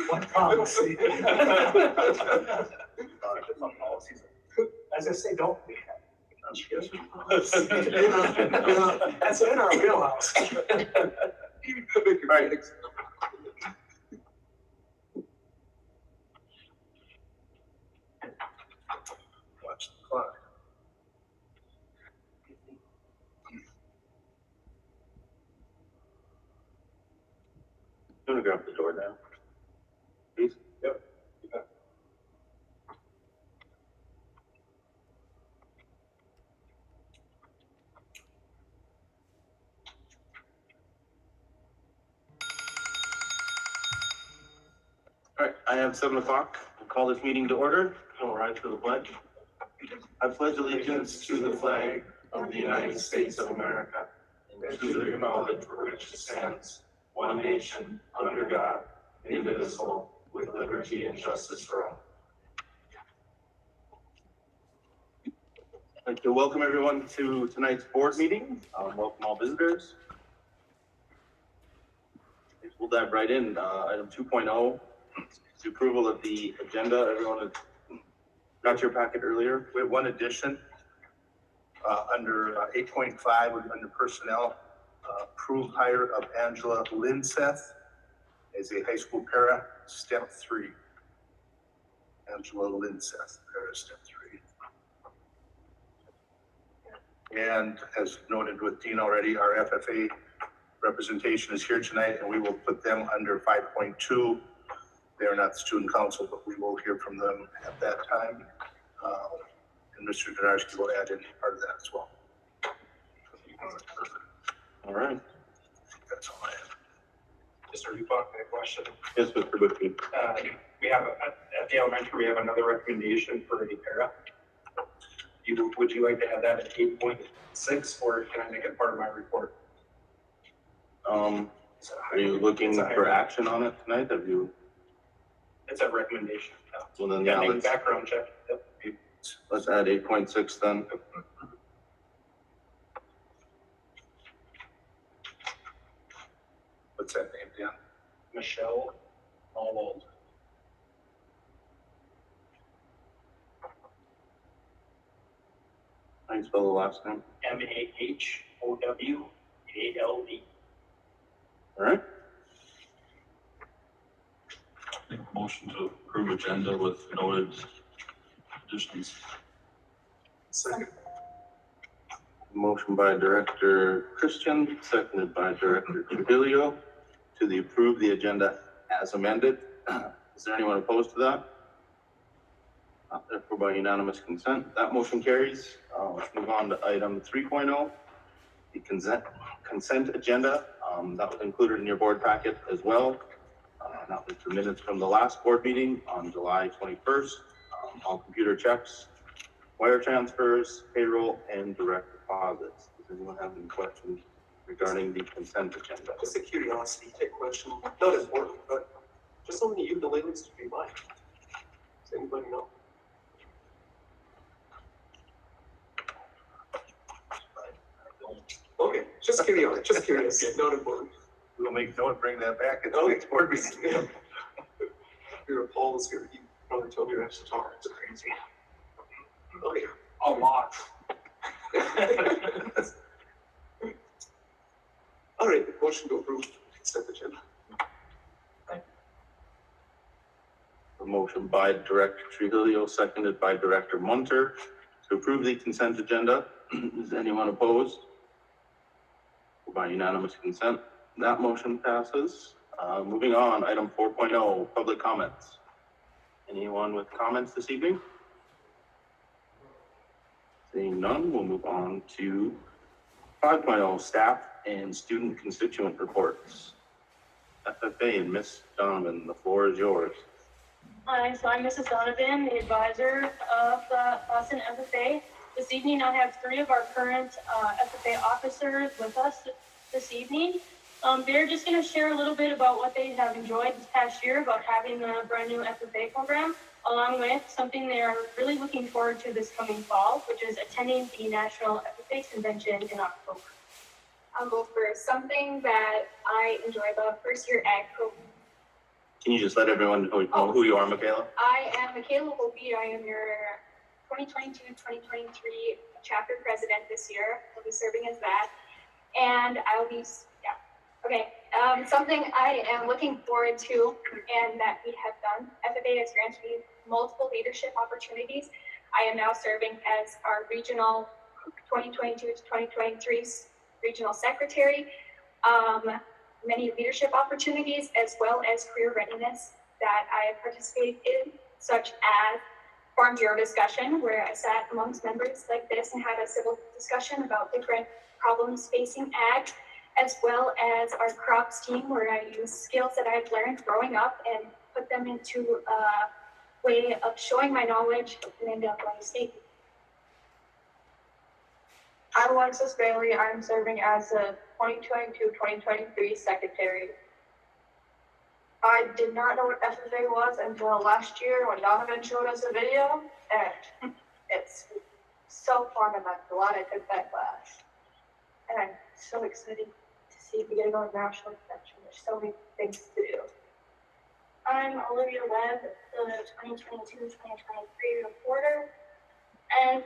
What policy? As I say, don't be happy. That's in our wheelhouse. Right. Watch the clock. I'm gonna grab the door now. Please? Yep. All right, I have 7 o'clock. We'll call this meeting to order. I'll rise for the pledge. I pledge allegiance to the flag of the United States of America and to the republic for which it stands, one nation, under God, indivisible, with liberty and justice for all. I'd like to welcome everyone to tonight's board meeting. Welcome all visitors. We'll dive right in. Item 2.0. The approval of the agenda. Everyone got your packet earlier. We have one addition, under 8.5, under personnel, approved hire of Angela Linseth as a high school para, step 3. Angela Linseth, para, step 3. And as noted with Dean already, our FFA representation is here tonight, and we will put them under 5.2. They are not the student council, but we will hear from them at that time. And Mr. Donarski will add in part of that as well. All right. That's all I have. Mr. Dupont, a question. Yes, Mr. Butke. We have, at the elementary, we have another recommendation for a para. Would you like to have that at 8.6, or can I make it part of my report? Are you looking for action on it tonight? Have you? It's a recommendation. Well, then, yeah, Pending background check. Yep. let's add 8.6 then. What's that name, Dan? Michelle Allwald. How do you spell the last name? Mahowald. All right. Make a motion to approve agenda with noted additions. Second. Motion by Director Christian, seconded by Director Trujillo to approve the agenda as amended. Is there anyone opposed to that? Not therefore by unanimous consent. That motion carries. Let's move on to item 3.0, the consent agenda. That was included in your board packet as well. That was the minutes from the last board meeting on July 21st. All computer checks, wire transfers, payroll, and direct deposits. Does anyone have any questions regarding the consent agenda? Just a curiosity type question, not important, but just how many ukuleles did we buy? Does anybody know? Okay, just curious, not important. We'll make note, bring that back at the next board meeting. Yeah. Your Paul was here, he probably told me I should talk, it's crazy. Oh yeah. A lot. All right, the motion to approve consent agenda. A motion by Director Trujillo, seconded by Director Munter to approve the consent agenda. Is anyone opposed? By unanimous consent, that motion passes. Moving on, item 4.0, public comments. Anyone with comments this evening? Seeing none, we'll move on to 5.0, staff and student constituent reports. FFA and Ms. Donovan, the floor is yours. Hi, so I'm Mrs. Donovan, the advisor of the Fosston FFA. This evening, I have 3 of our current FFA officers with us this evening. They're just going to share a little bit about what they have enjoyed this past year about having the brand new FFA program, along with something they are really looking forward to this coming fall, which is attending the National FFA Convention in October. I'll go for something that I enjoy the first year ag program. Can you just let everyone know who you are, Michaela? I am Michaela Holby. I am your 2022-2023 chapter president this year. I'll be serving as that. And I'll be, something I am looking forward to and that we have done. FFA has granted me multiple leadership opportunities. I am now serving as our regional 2022-2023 regional secretary. Many leadership opportunities as well as career readiness that I have participated in, such as Farm Bureau discussion, where I sat amongst members like this and had a civil discussion about different problems facing ag, as well as our crops team, where I use skills that I've learned growing up and put them into a way of showing my knowledge and end up on the state. I'm Alexis Bailey. I'm serving as the 2022-2023 secretary. I did not know what FFA was until last year when Donovan showed us a video, and it's so fun, and I'm glad I took that class. And I'm so excited to see if we get to go to national convention. There's so many things to do. I'm Olivia Webb, the 2022-2023 reporter, and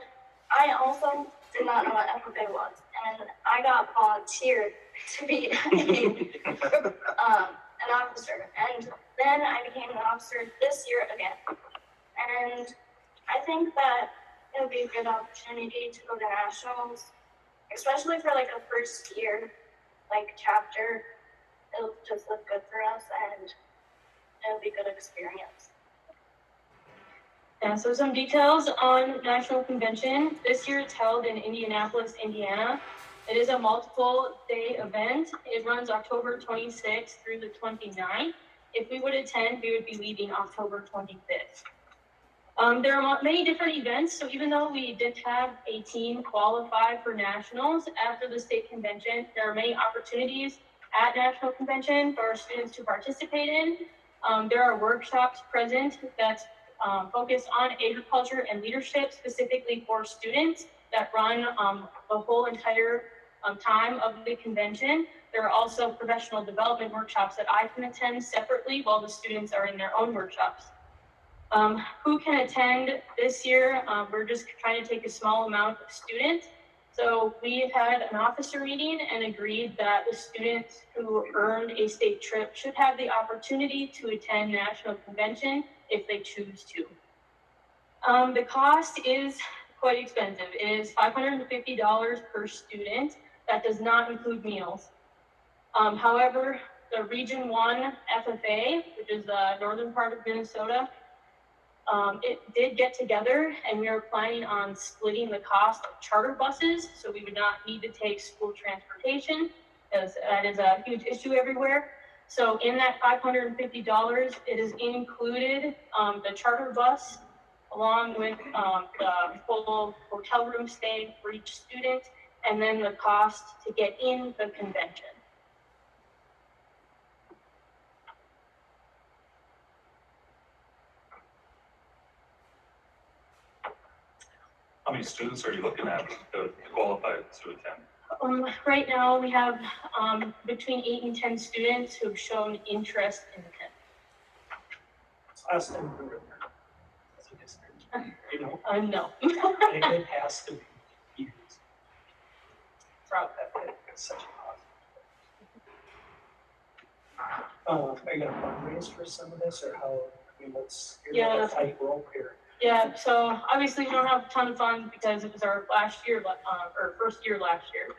I also did not know what FFA was, and I got volunteered to be an officer, and then I became an officer this year again. And I think that it would be a good opportunity to go to nationals, especially for like a first year, like chapter. It'll just look good for us, and it'll be a good experience. Yeah, so some details on National Convention. This year it's held in Indianapolis, Indiana. It is a multiple day event. It runs October 26th through the 29th. If we would attend, we would be leaving October 25th. There are many different events, so even though we did have a team qualify for nationals after the state convention, there are many opportunities at National Convention for our students to participate in. There are workshops present that's focused on agriculture and leadership, specifically for students that run the whole entire time of the convention. There are also professional development workshops that I can attend separately while the students are in their own workshops. Who can attend this year? We're just trying to take a small amount of students. So we had an officer meeting and agreed that the students who earned a state trip should have the opportunity to attend National Convention if they choose to. The cost is quite expensive. It is $550 per student. That does not include meals. However, the Region 1 FFA, which is the northern part of Minnesota, it did get together, and we are planning on splitting the cost of charter buses, so we would not need to take school transportation, as that is a huge issue everywhere. So in that $550, it is included the charter bus, along with the full hotel room stay for each student, and then the cost to get in the convention. How many students are you looking at to qualify to attend? Right now, we have between 8 and 10 students who've shown interest in attending. Last time we were there. That's a district. You know, No. it has to be used. Proud that it's such a positive. Are you gonna fundraise for some of this, or how, I mean, you're on a tight rope here. Yeah, so obviously we don't have a ton of funds because it was our last year, or first year last year.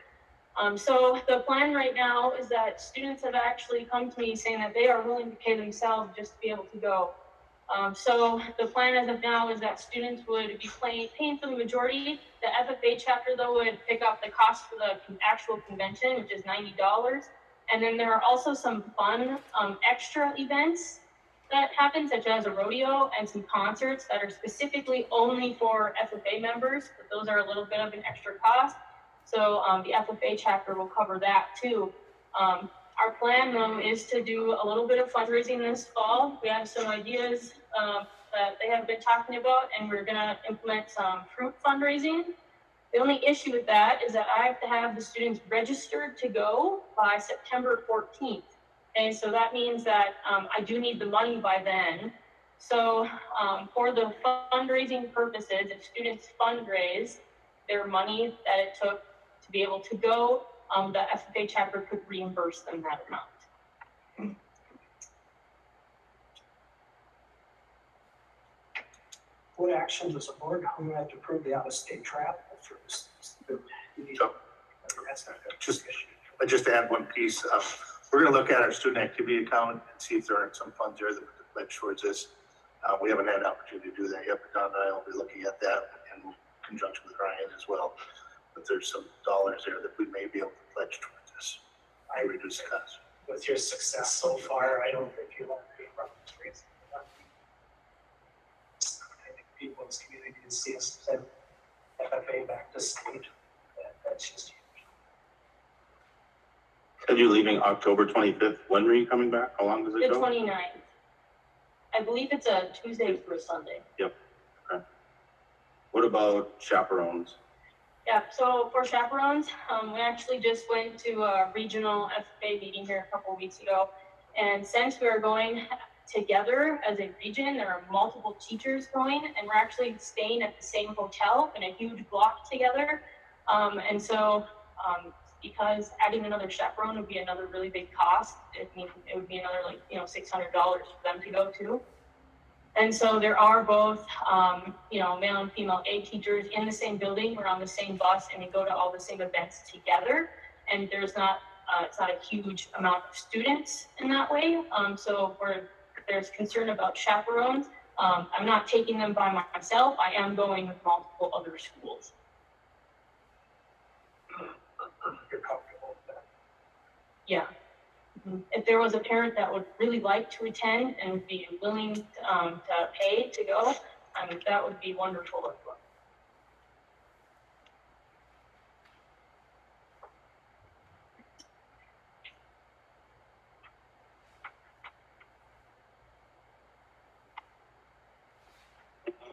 So the plan right now is that students have actually come to me saying that they are willing to pay themselves just to be able to go. So the plan as of now is that students would be paying for the majority. The FFA chapter though would pick up the cost for the actual convention, which is $90. And then there are also some fun extra events that happen, such as a rodeo and some concerts that are specifically only for FFA members, but those are a little bit of an extra cost. So the FFA chapter will cover that too. Our plan though is to do a little bit of fundraising this fall. We have some ideas that they have been talking about, and we're gonna implement some fruit fundraising. The only issue with that is that I have to have the students registered to go by September 14th. Okay, so that means that, I do need the money by then. So, for the fundraising purposes, if students fundraise their money that it took to be able to go, the FFA chapter could reimburse them that amount. What action does the board, who have to approve the out-of-state travel for this? So, just to add one piece, we're gonna look at our student activity account and see if there are some funds there that we could pledge towards this. We haven't had an opportunity to do that yet, but Don and I will be looking at that in conjunction with Ryan as well. But there's some dollars there that we may be able to pledge towards this. I reduce costs. With your success so far, I don't think you'll have to be problem raising. I think people in this community to see us send FFA back to state. That's just huge. Said you're leaving October 25th. When are you coming back? How long does it The go? 29th. I believe it's a Tuesday through a Sunday. What about chaperones? Yeah, so for chaperones, we actually just went to a regional FFA meeting here a couple weeks ago. And since we are going together as a region, there are multiple teachers going, and we're actually staying at the same hotel in a huge block together. And so, because adding another chaperone would be another really big cost, it would be another $600 for them to go to. And so there are both, male and female A teachers in the same building. We're on the same bus and we go to all the same events together. And there's not, it's not a huge amount of students in that way. So if there's concern about chaperones, I'm not taking them by myself. I am going with multiple other schools. You're comfortable with that? Yeah. If there was a parent that would really like to attend and would be willing to pay to go, that would be wonderful as well.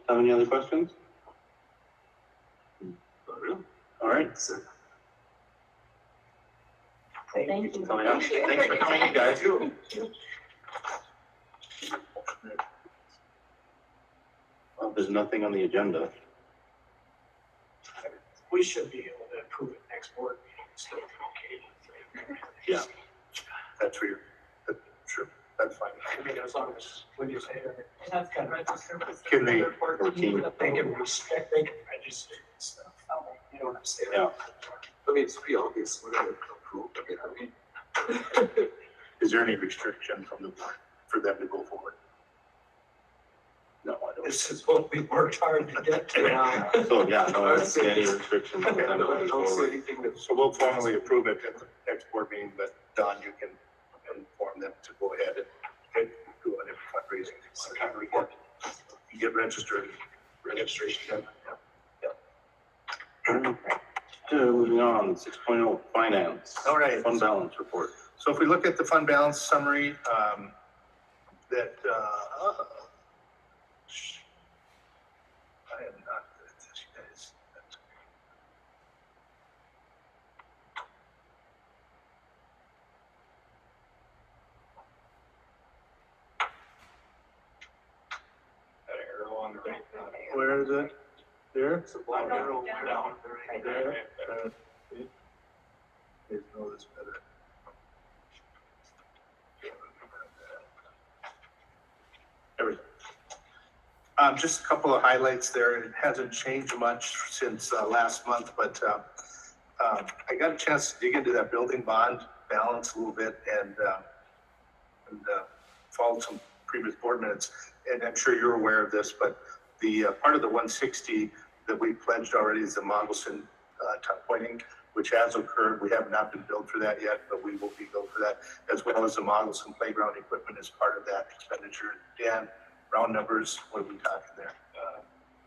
Have any other questions? All right. Thank you. Coming up. Thanks for coming, you guys. Well, there's nothing on the agenda. We should be able to approve it next board meeting. So, okay. Yeah. That's for your, sure, that's fine. I mean, as long as, when you say that's kind of. Can they, They can restrict, they can register and stuff. You don't have to say that. Yeah. I mean, it's pretty obvious, we're gonna approve, I mean, is there any restriction from the board for them to go forward? No, I don't. This is what we worked hard to get to. So, yeah, no, I don't see any restrictions. I on them don't going see forward. anything that. So we'll formally approve it at the next board meeting, but Don, you can inform them to go ahead and do whatever fundraising. Some kind of report. You get registered. Registration done. Moving on, 6.0 finance. All right. Fund balance report. So if we look at the fund balance summary, that, I am not good at this, guys. That arrow on the right. Where is it? There? It's a black arrow down. There? Guys know this better. Everything. Just a couple of highlights there. It hasn't changed much since last month, but I got a chance to dig into that building bond balance a little bit and followed some previous board minutes. And I'm sure you're aware of this, but the part of the 160 that we pledged already is the Mongolson tuck pointing, which has occurred. We have not been billed for that yet, but we will be billed for that, as well as the Mongolson playground equipment as part of that expenditure. Dan, round numbers, what are we talking there?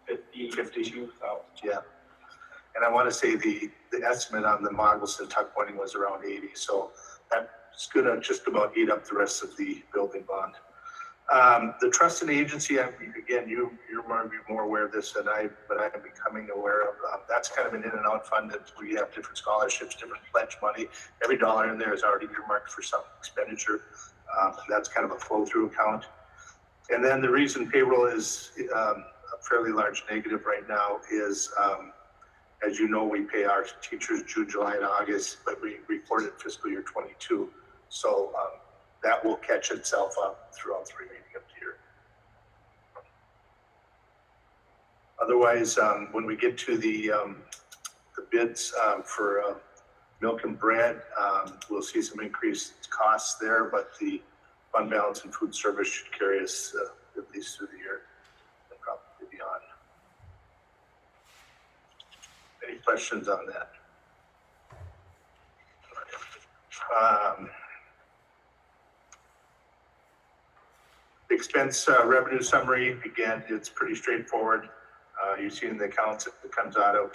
52,000. Yeah. And I want to say the estimate on the Mongolson tuck pointing was around 80. So that's gonna just about eat up the rest of the building bond. The trust and agency, again, you might be more aware of this than I, but I am becoming aware of. That's kind of an in and out fund that we have different scholarships, different pledge money. Every dollar in there is already earmarked for some expenditure. That's kind of a flow through account. And then the reason payroll is a fairly large negative right now is, as you know, we pay our teachers June, July, and August, but we reported fiscal year 22. So that will catch itself up throughout the remaining of the year. Otherwise, when we get to the bids for milk and bread, we'll see some increased costs there, but the fund balance and food service should carry us at least through the year and probably beyond. Any questions on that? Expense revenue summary, again, it's pretty straightforward. You've seen the accounts that it comes out of.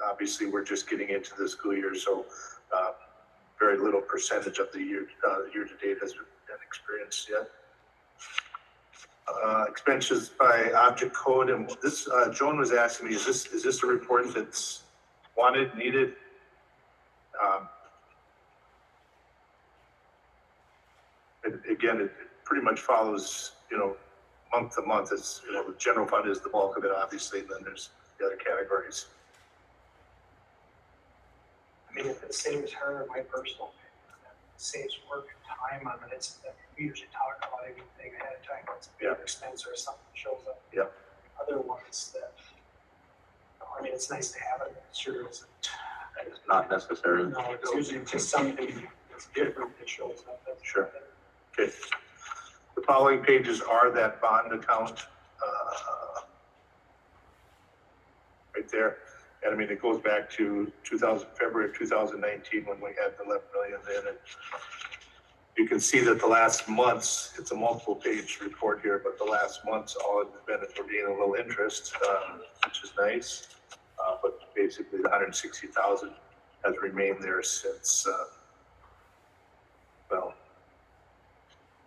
Obviously, we're just getting into the school year, so very little percentage of the year to date has been experienced yet. Expenses by object code, and this Joan was asking me, is this a report that's wanted, needed? It pretty much follows, month to month. It's, the general fund is the bulk of it, obviously, and then there's the other categories. I mean, if it saves her, my personal opinion, that saves work and time on it. We usually talk about anything ahead of time. It's a big expense or something shows up. Yeah. Other ones that, I mean, it's nice to have it. It sure isn't. It's not necessary. No, it's usually just something that's different that shows up. That's Sure. Okay. The following pages are that bond account right there. And I mean, it goes back to February of 2019 when we had the 11 million in it. You can see that the last months, it's a multiple page report here, but the last months all have been for being a little interest, which is nice. But basically the 160,000 has remained there since,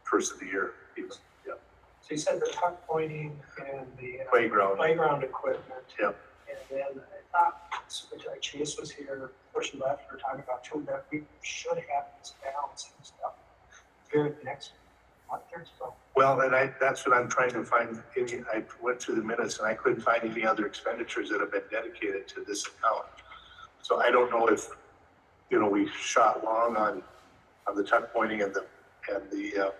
first of the year. Yeah. So you said the tuck pointing and the Playground equipment. Yeah. And then I thought Superintendent Chase was here, before she left, we were talking about too, that we should have this balance and stuff very next month or so. Well, and that's what I'm trying to find. I went through the minutes and I couldn't find any other expenditures that have been dedicated to this account. So I don't know if, we shot long on the tuck pointing and the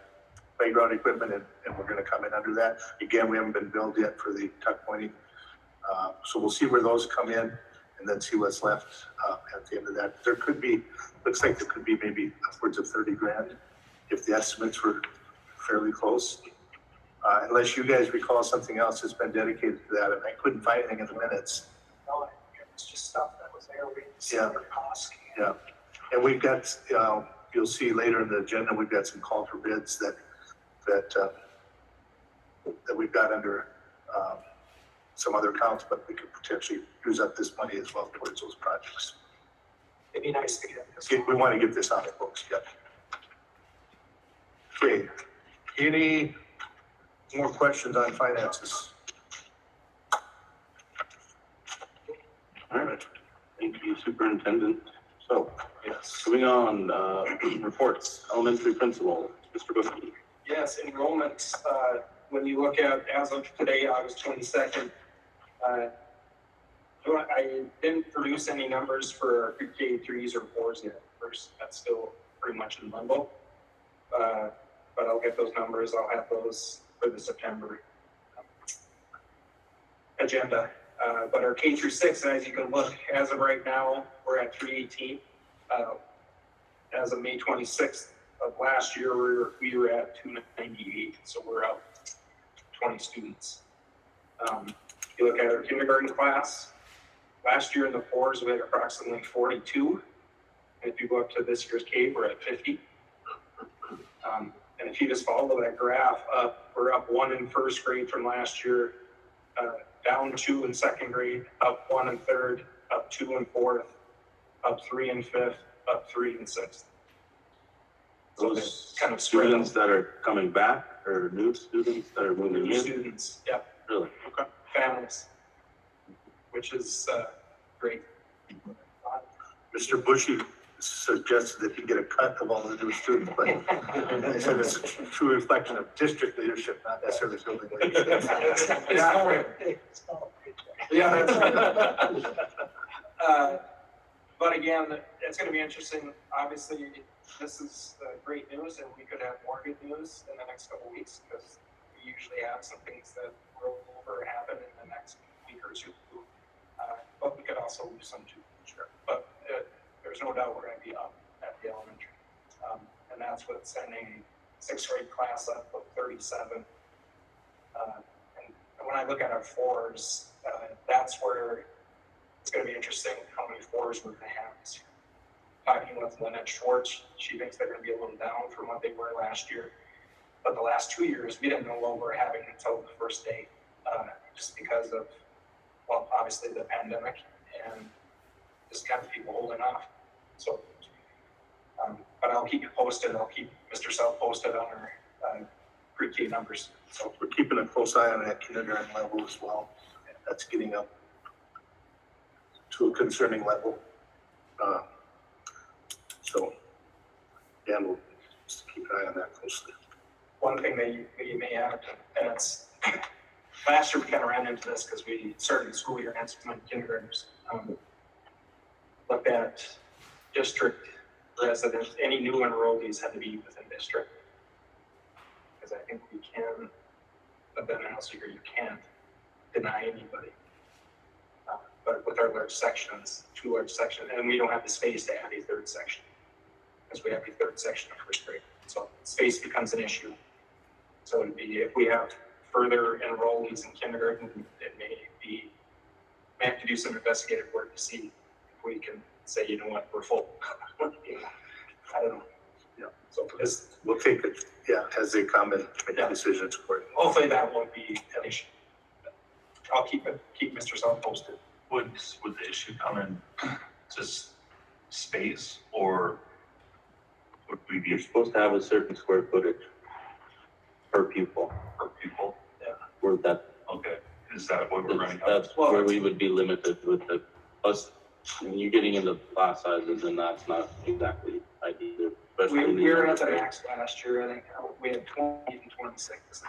playground equipment and we're going to come in under that. Again, we haven't been billed yet for the tuck pointing. So we'll see where those come in and then see what's left at the end of that. Looks like there could be maybe upwards of 30 grand if the estimates were fairly close. Unless you guys recall something else that's been dedicated to that, and I couldn't find anything in the minutes. No, it's just stuff that was there. We didn't see Yeah. the cost. Yeah, and we've got, you'll see later in the agenda, we've got some call for bids that we've got under some other accounts, but we could potentially use up this money as well towards those projects. It'd be nice to get this. We want to get this on the books, yeah. Okay, any more questions on finances? All right. Thank you, Superintendent. So, Yes. moving on, reports, elementary principal, Mr. Bookie. Yes, enrollment, when you look at, as of today, August 22nd, I didn't produce any numbers for K3s or 4s yet. First, that's still pretty much in limbo. But I'll get those numbers. I'll have those for the September agenda. But our K through 6, as you can look, as of right now, we're at 318. As of May 26th of last year, we were at 298, so we're up 20 students. You look at our kindergarten class, last year in the 4s, we had approximately 42. And if you go up to this year's K, we're at 50. And if you just follow that graph up, we're up 1 in first grade from last year, down 2 in second grade, up 1 in third, up 2 in fourth, up 3 in fifth, up 3 in sixth. So it's kind of spread Students out. that are coming back or new students that are moving in? Students, yep, Really? families, which is, great. Mr. Bushy suggested that he get a cut of all the new students, but I said it's a true reflection of district leadership, not necessarily building leadership. Yeah, that's right. But again, it's gonna be interesting. Obviously, this is great news, and we could have more good news in the next couple of weeks, because we usually have some things that roll over happen in the next week or two. But we could also lose some too, sure. But there's no doubt we're gonna be up at the elementary. And that's with sending sixth grade class up of 37. And when I look at our fours, that's where it's gonna be interesting how many fours we're gonna have this year. Talking with Lynette Schwartz, she thinks they're gonna be a little down from what they were last year. But the last 2 years, we didn't know what we were having until the first day, just because of, well, obviously the pandemic and just kind of people holding off. So, but I'll keep you posted. I'll keep Mr. South posted on our pre-K numbers. So we're keeping a close eye on that kindergarten level as well. That's getting up to a concerning level. So, yeah, we'll just keep an eye on that closely. One thing that you may add, and it's, last year we kind of ran into this because we started the school year and had so many kindergartners. Looked at district residents, any new enrollees had to be within district. Because I think we can, but then also you can't deny anybody. But with our large sections, 2 large sections, and we don't have the space to add a third section, because we have a third section of first grade. So space becomes an issue. So it'd be, if we have further enrollees in kindergarten, it may be, we have to do some investigative work to see if we can say, you know what, we're full. You know, I don't know. Yeah. So this, We'll take it, yeah, as they come and make Yeah. decisions accordingly. hopefully that won't be an issue. I'll keep Mr. South posted. Would the issue come in just space, or would we You're be supposed to have a certain square footage per pupil. per pupil? Where that, Okay, is that what we're running up? that's where we would be limited with the, plus, when you're getting into class sizes, and that's not exactly ideal. especially in the We were younger at the grades. max last year. I think we had 20 and 26.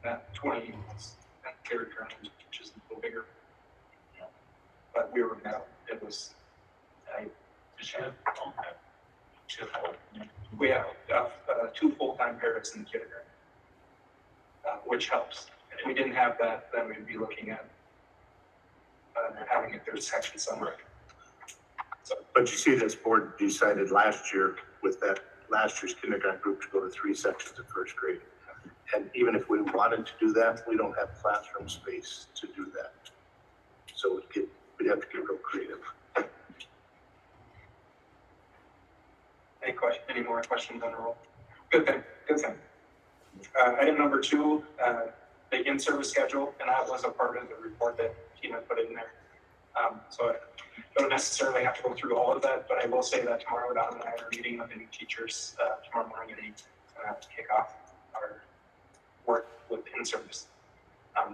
That 20 was that kindergarten, which is a little bigger. But we were now, it was, Just have, okay. Just have, we have 2 full-time parents in kindergarten, which helps. If we didn't have that, then we'd be looking at having a third section somewhere. So, But you see, this board decided last year with that last year's kindergarten group to go to 3 sections of first grade. And even if we wanted to do that, we don't have classroom space to do that. So we'd have to get real creative. any more questions on the roll? Good thing. Item number 2, the in-service schedule, and that was a part of the report that Tina put in there. So I don't necessarily have to go through all of that, but I will say that tomorrow Don and I are meeting with the new teachers tomorrow morning at 8 to kick off our work with in-service.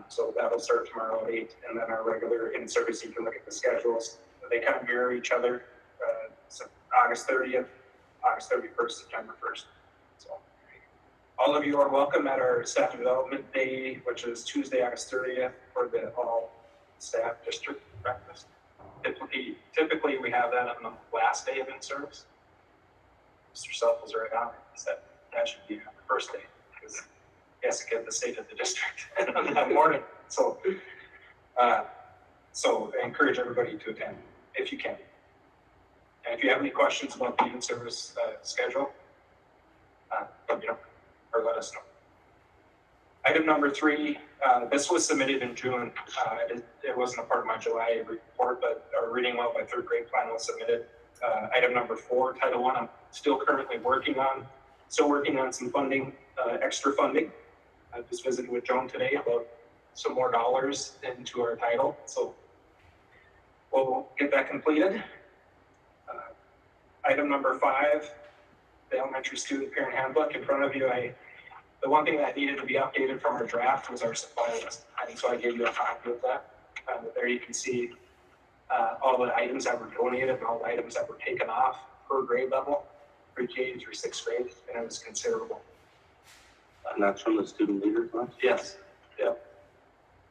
So that'll start tomorrow at 8, and then our regular in-service, you can look at the schedules. They kind of mirror each other. So August 30th, August 31st, September 1st. So all of you are welcome at our staff development day, which is Tuesday, August 30th, for the all staff district breakfast. Typically we have that on the last day of in-service. Mr. Self was right on it. He said that should be on the first day, because he has to get the state of the district on that morning. So I encourage everybody to attend if you can. And if you have any questions about the in-service schedule, let me know or let us know. Item number 3, this was submitted in June. It wasn't a part of my July report, but our Reading Well by 3rd grade plan was submitted. Item number 4, Title I, I'm still currently working on some funding, extra funding. I just visited with Joan today about some more dollars into our title, so we'll get that completed. Item number 5, the elementary student parent handbook in front of you. The one thing that needed to be updated from our draft was our supply list. And so I gave you a copy of that. There you can see all the items that were donated and all the items that were taken off per grade level, pre-K through sixth grade, and it was considerable. And that's from the student leaders list? Yes, yep.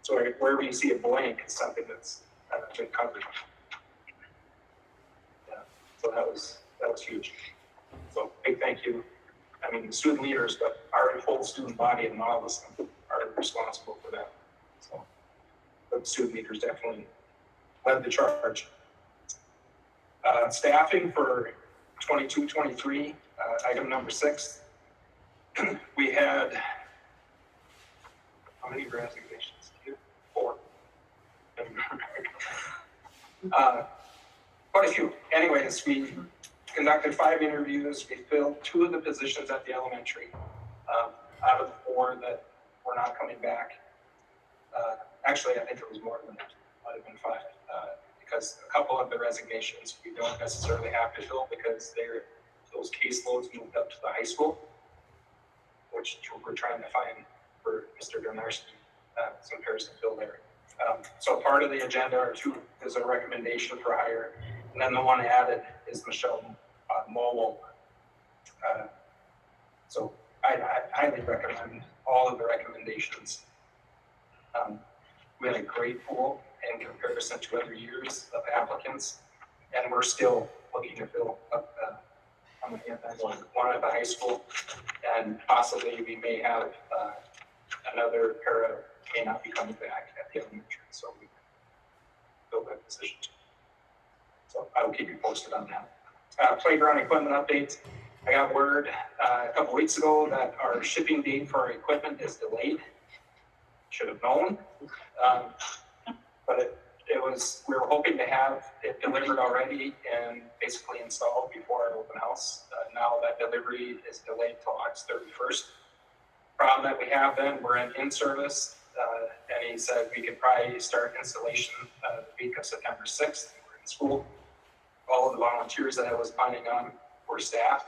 So wherever you see a blank, it's something that's been covered. Yeah, so that was huge. So big thank you. I mean, the student leaders, but our whole student body and all of us are responsible for that. So the student leaders definitely led the charge. Staffing for 22-23, item number 6. We had, how many resignations? 4. Quite a few. Anyways, we conducted 5 interviews. We filled 2 of the positions at the elementary out of the 4 that were not coming back. Actually, I think it was more than that. Might have been 5. Because a couple of the resignations we don't necessarily have to fill because those caseloads moved up to the high school, which we're trying to find for Mr. Donarski, some person to fill there. So part of the agenda is a recommendation for hire, and then the one added is Michelle Mowell. So I highly recommend all of the recommendations. We had a great pool in comparison to other years of applicants, and we're still looking to fill up one at the high school, and possibly we may have another para may not be coming back at the elementary, so we fill that position too. So I will keep you posted on that. Playground equipment updates. I got word a couple weeks ago that our shipping date for our equipment is delayed. Should have known. But we were hoping to have it delivered already and basically installed before our open house. Now that delivery is delayed till August 31st. Problem that we have then, we're in service, and he said we could probably start installation the week of September 6th. We're in school. All of the volunteers that I was planning on were staff,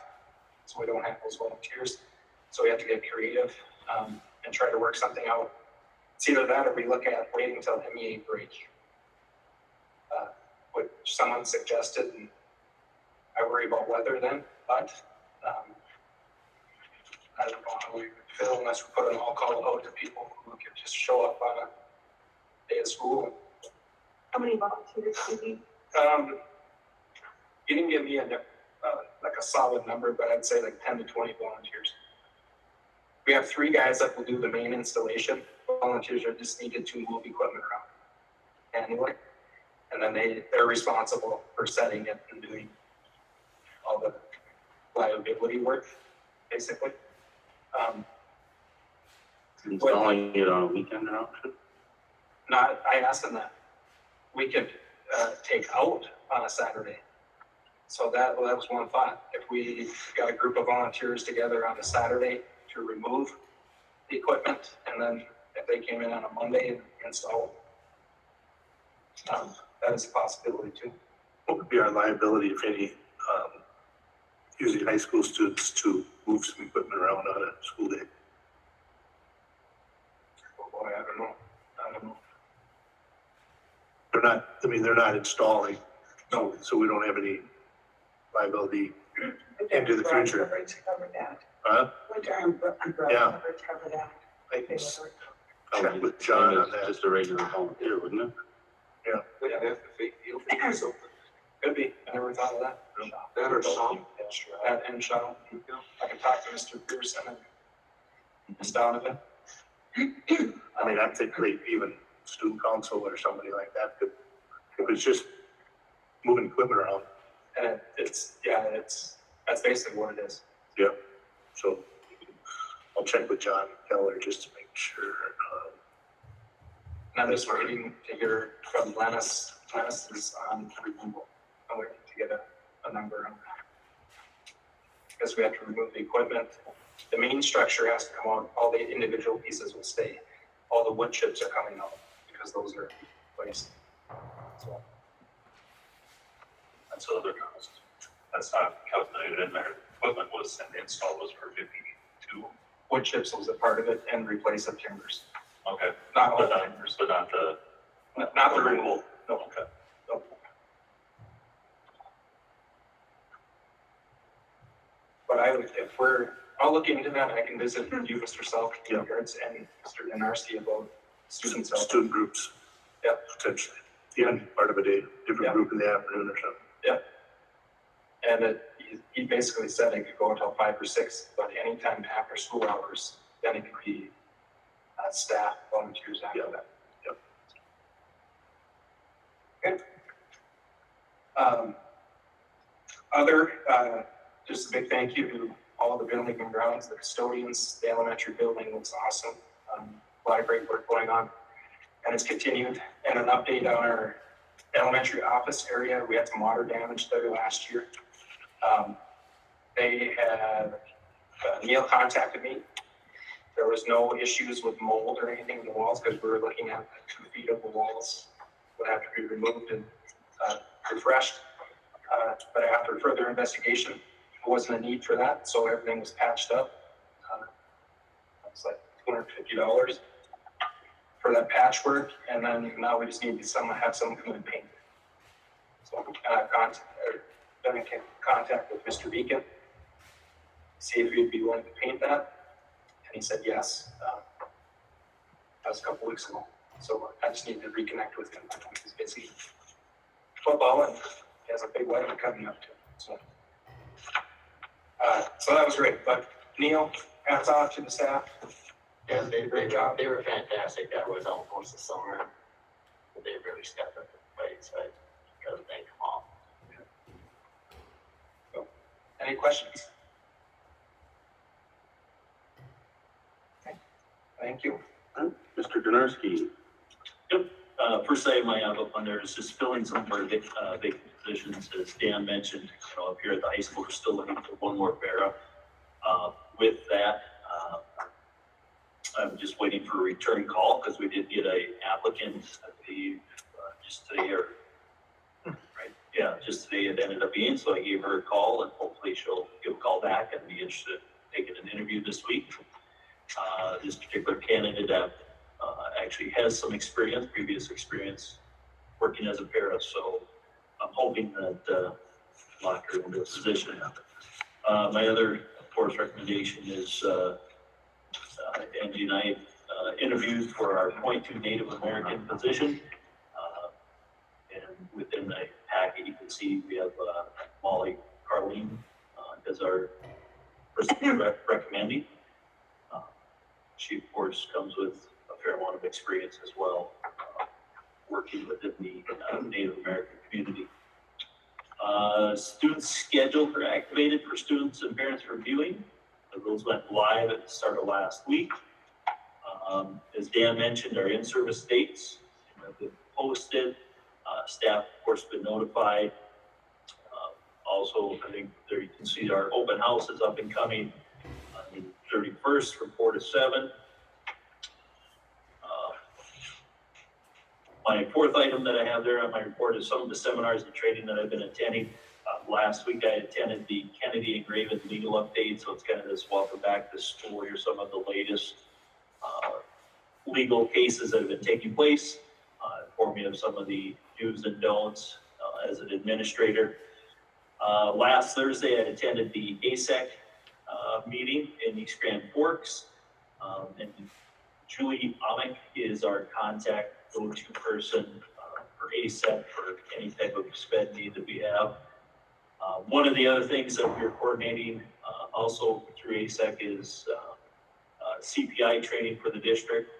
so we don't have those volunteers. So we have to get creative and try to work something out. It's either that or we look at waiting until MEA break, which someone suggested, and I worry about weather then, but I don't know how we would feel unless we put an all-call out to people who could just show up on a day of school. How many volunteers do you need? You didn't give me like a solid number, but I'd say like 10 to 20 volunteers. We have 3 guys that will do the main installation. Volunteers are just needed to move equipment around annually, and then they're responsible for setting it and doing all the liability work, basically. Installing it on a weekend or option? I asked them that. We could take out on a Saturday. So that was one thought. If we got a group of volunteers together on a Saturday to remove the equipment, and then if they came in on a Monday and installed, that is a possibility too. What would be our liability, if any, using high school students to move some equipment around on a school day? Oh boy, I don't know. They're not installing, No. so we don't have any liability into the future. To cover that. Huh? Winter umbrella Yeah. coverage cover that. I can Oh, check with John on it's that. just a regular volunteer, wouldn't it? Yeah, they have to fake deal or something. Could be. I never thought of that. That or some. That and Sean. I can talk to Mr. Pearson and Ms. Donovan. I mean, I think even student council or somebody like that could, if it's just moving equipment around. And that's basically what it is. Yep. So I'll check with John Keller just to make sure. And I'm just waiting to hear from Lennis. Lennis is on removal. I'm waiting to get a number on that. Because we have to remove the equipment. The main structure has to come out. All the individual pieces will stay. All the wood chips are coming out because those are placed. So That's other cost. That's not calculated in there. equipment was and the install was for 52. Wood chips was a part of it and replace of timbers. Okay. Not all But not, timbers, but not the. not the removal. No, Okay. no. But I'll look into that. I can visit you, Mr. Selk, Yeah. parents, and Mr. NRC about students. out. Student groups. Yeah. Potentially, even part of a day, different Yeah. group in the afternoon or something. And he basically said it could go until 5 or 6, but anytime after school hours, then it could be staff, volunteers after Yeah. that. Yep. Okay. Just a big thank you to all the building and grounds, the custodians, the elementary building looks awesome. A lot of great work going on, and it's continued. And an update on our elementary office area, we had some water damage there last year. They had, Neil contacted me. There was no issues with mold or anything in the walls because we were looking at 2 feet of the walls would have to be removed and refreshed. But after further investigation, there wasn't a need for that, so everything was patched up. It's like $250 for that patchwork, and then now we just need to have someone come and paint it. So been in contact with Mr. Beacon, see if he'd be willing to paint that, and he said yes. That was a couple weeks ago, so I just need to reconnect with him. He's busy football and he has a big wedding coming up too. So that was great. But Neil, hats off to the staff. Yeah, they did a great job. They were fantastic. That was almost the summer. They really stepped up to the plate, so I gotta thank them all. So, any questions? Okay. Thank you. Mr. Donarski, First item I have up on there is just filling some of our vacant positions, as Dan mentioned, up here at the high school, we're still looking for one more para. With that, I'm just waiting for a return call because we did get a applicant, I believe, just today or, right? Yeah, just today it ended up being, so I gave her a call and hopefully she'll give a call back and be interested in taking an interview this week. This particular candidate actually has some experience, previous experience working as a para, so I'm hoping that lock her into a position. My other, of course, recommendation is Angie and I interviewed for our .2 Native American position. And within the packet, you can see we have Molly Carleen as our person recommending. She, of course, comes with a fair amount of experience as well, working within the Native American community. Students scheduled or activated for students and parents reviewing. Those went live at the start of last week. As Dan mentioned, our in-service dates have been posted. Staff, of course, been notified. Also, I think there you can see our open house is up and coming on the 31st from 4 to 7. My fourth item that I have there on my report is some of the seminars and training that I've been attending. Last week I attended the Kennedy and Graven legal update, so it's kind of this welcome back to school here, some of the latest legal cases that have been taking place, inform me of some of the do's and don'ts as an administrator. Last Thursday I attended the ASEC meeting in East Grand Forks, and Julie Amick is our contact go-to person for ASEC for any type of sped need that we have. One of the other things that we're coordinating also through ASEC is CPI training for the district.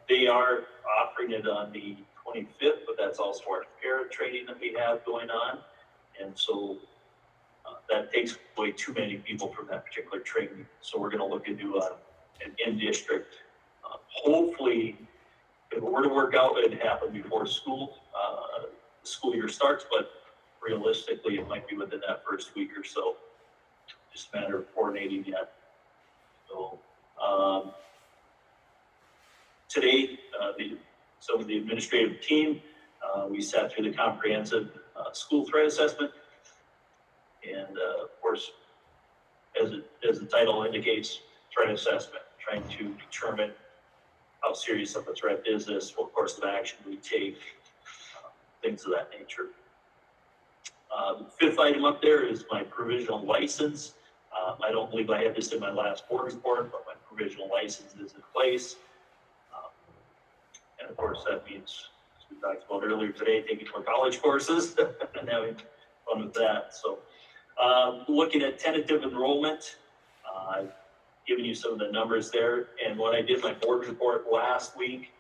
They are offering it on the 25th, but that's also our parent training that we have going on. And so that takes away too many people from that particular training. So we're going to look into an in-district. Hopefully, if it were to work out, it'd happen before school year starts, but realistically, it might be within that first week or so. Just a matter of coordinating yet. So today, some of the administrative team, we sat through the comprehensive school threat assessment. And of course, as the title indicates, threat assessment, trying to determine how serious of a threat is this, what course of action we take, things of that nature. The fifth item up there is my provisional license. I don't believe I had this in my last board report, but my provisional license is in place. And of course, that means, as we talked about earlier today, taking more college courses and having fun with that. So, looking at tentative enrollment, I've given you some of the numbers there. And when I did my board report last week,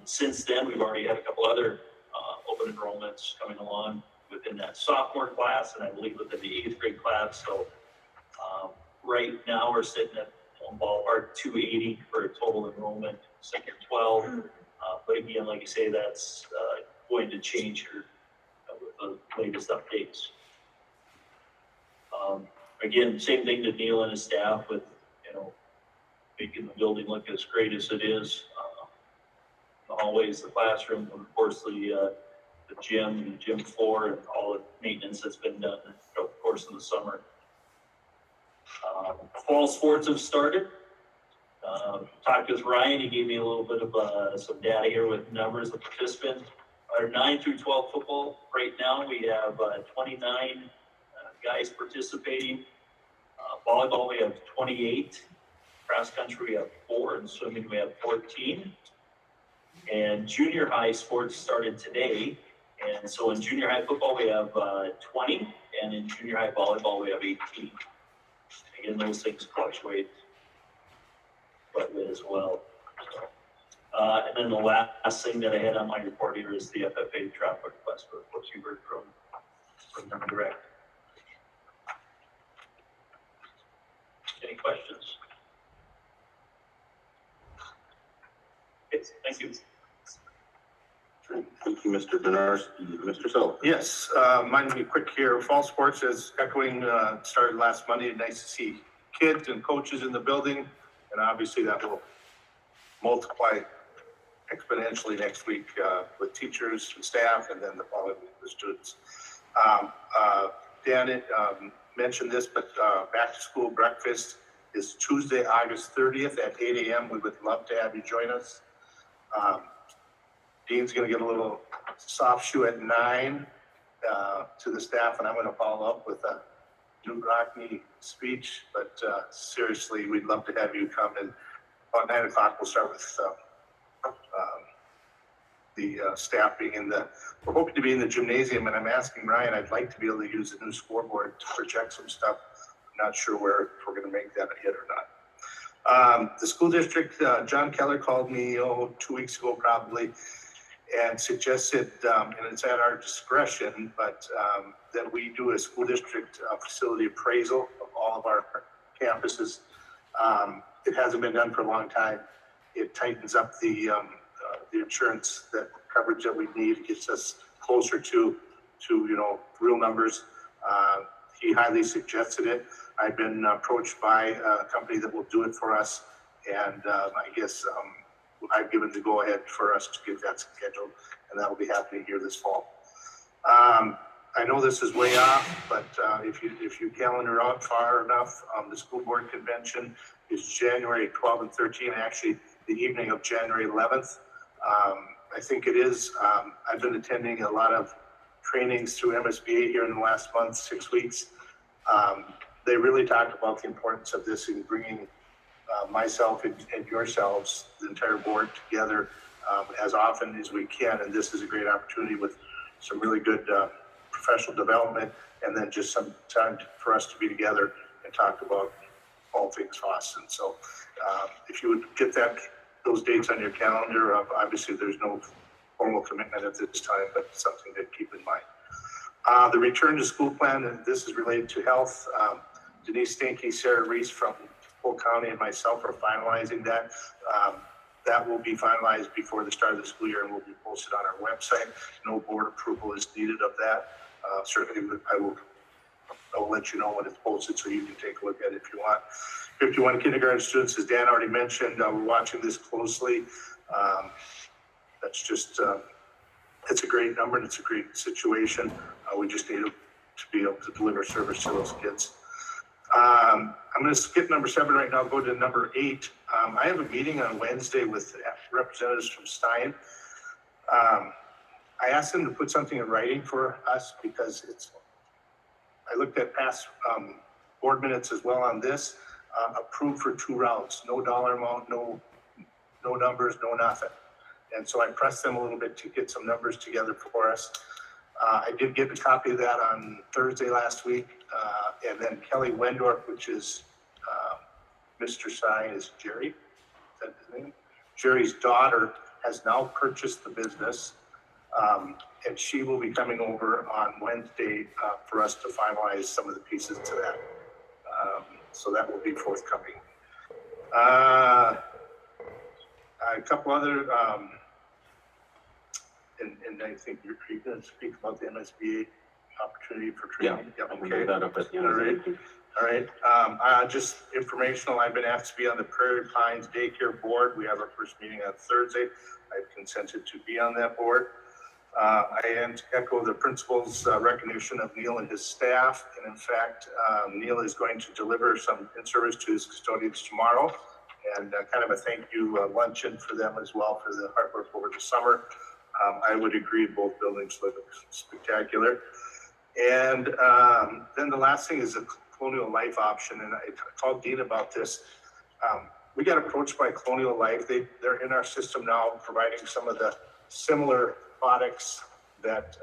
since then, we've already had a couple other open enrollments coming along within that sophomore class, and I believe within the 8th grade class. So right now we're sitting at ballpark 280 for a total enrollment, second 12. But again, like I say, that's going to change here with the latest updates. Again, same thing to Neil and his staff with, making the building look as great as it is. The hallways, the classroom, and of course the gym, the gym floor, and all the maintenance that's been done throughout the course of the summer. Fall sports have started. Talked with Ryan, he gave me a little bit of some data here with numbers of participants. Our 9 through 12 football, right now we have 29 guys participating. Volleyball we have 28. Cross country we have 4, and swimming we have 14. And junior high sports started today. And so in junior high football, we have 20, and in junior high volleyball, we have 18. Again, those things fluctuate quite a bit as well. And then the last thing that I had on my report here is the FFA draft request, but of course you heard from them direct. Any questions? Yes, thank you. Thank you, Mr. Donarski. Mr. Sullivan. Yes, mine will be quick here. Fall sports is echoing, started last Monday. Nice to see kids and coaches in the building. And obviously that will multiply exponentially next week with teachers and staff, and then the following week with students. Dan mentioned this, but back to school breakfast is Tuesday, August 30th at 8 a.m. We would love to have you join us. Dean's going to give a little soft shoe at 9 to the staff, and I'm going to follow up with a New Rockney speech. But seriously, we'd love to have you come. And about 9 o'clock, we'll start with the staff being in the. We're hoping to be in the gymnasium, and I'm asking Ryan. I'd like to be able to use the new scoreboard to project some stuff. I'm not sure if we're going to make that yet or not. The school district, John Keller called me 2 weeks ago probably, and suggested, and it's at our discretion, but that we do a school district facility appraisal of all of our campuses. It hasn't been done for a long time. It tightens up the insurance coverage that we need. It gets us closer to real numbers. He highly suggested it. I've been approached by a company that will do it for us, and I guess I've given the go-ahead for us to get that scheduled, and that will be happening here this fall. I know this is way off, but if you calendar out far enough, the school board convention is January 12th and 13th, actually the evening of January 11th. I think it is. I've been attending a lot of trainings through MSBA here in the last month, 6 weeks. They really talked about the importance of this in bringing myself and yourselves, the entire board, together as often as we can. And this is a great opportunity with some really good professional development, and then just some time for us to be together and talk about all things Fosston. So if you would get those dates on your calendar, obviously there's no formal commitment at this time, but something to keep in mind. The return to school plan, and this is related to health. Denise Stinky, Sarah Reese from Polk County, and myself are finalizing that. That will be finalized before the start of the school year and will be posted on our website. No board approval is needed of that. Certainly, I will let you know when it's posted so you can take a look at it if you want. 51 kindergarten students, as Dan already mentioned, we're watching this closely. That's just, it's a great number and it's a great situation. We just need to be able to deliver service to those kids. I'm gonna skip number 7 right now, go to number 8. I have a meeting on Wednesday with representatives from Stein. I asked them to put something in writing for us because I looked at past, board minutes as well on this, approved for 2 routes, no dollar amount, no numbers, no nothing. And so I pressed them a little bit to get some numbers together for us. I did get a copy of that on Thursday last week. And then Kelly Wendorf, which is, Mr. Stein is Jerry, is that his name? Jerry's daughter has now purchased the business. And she will be coming over on Wednesday, for us to finalize some of the pieces to that. So that will be forthcoming. A couple other, and I think you're going to speak about the MSBA opportunity for training. Yeah, I'll Okay. bring that up at the end of the meeting. All right, just informational, I've been asked to be on the Prairie Pines Daycare Board. We have our first meeting on Thursday. I've consented to be on that board. I am to echo the principal's recognition of Neil and his staff. And in fact, Neil is going to deliver some in-service to his custodians tomorrow. And kind of a thank you luncheon for them as well for the hard work over the summer. I would agree, both buildings look spectacular. And then the last thing is the Colonial Life option. And I called Dean about this. We got approached by Colonial Life. They're in our system now, providing some of the similar products that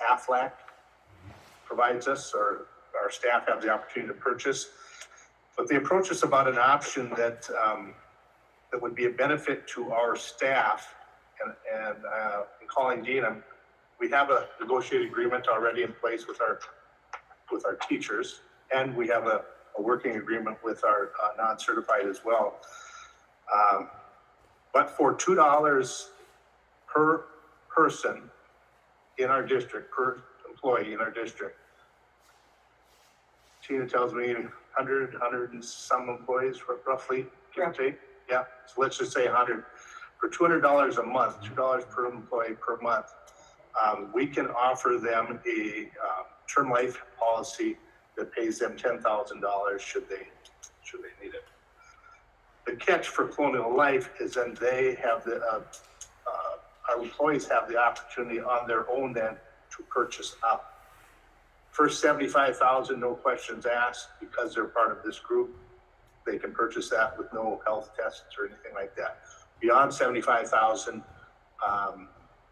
AFLAC provides us, or our staff have the opportunity to purchase. But they approached us about an option that that would be a benefit to our staff. And in calling Dean, we have a negotiated agreement already in place with our teachers, and we have a working agreement with our non-certified as well. But for $2 per person in our district, per employee in our district, Tina tells me 100 and some employees, roughly, give or take. Yeah, so let's just say 100. For $200 a month, $2 per employee per month, we can offer them a term life policy that pays them $10,000 should they need it. The catch for Colonial Life is then they have our employees have the opportunity on their own then to purchase up. First 75,000, no questions asked, because they're part of this group. They can purchase that with no health tests or anything like that. Beyond 75,000,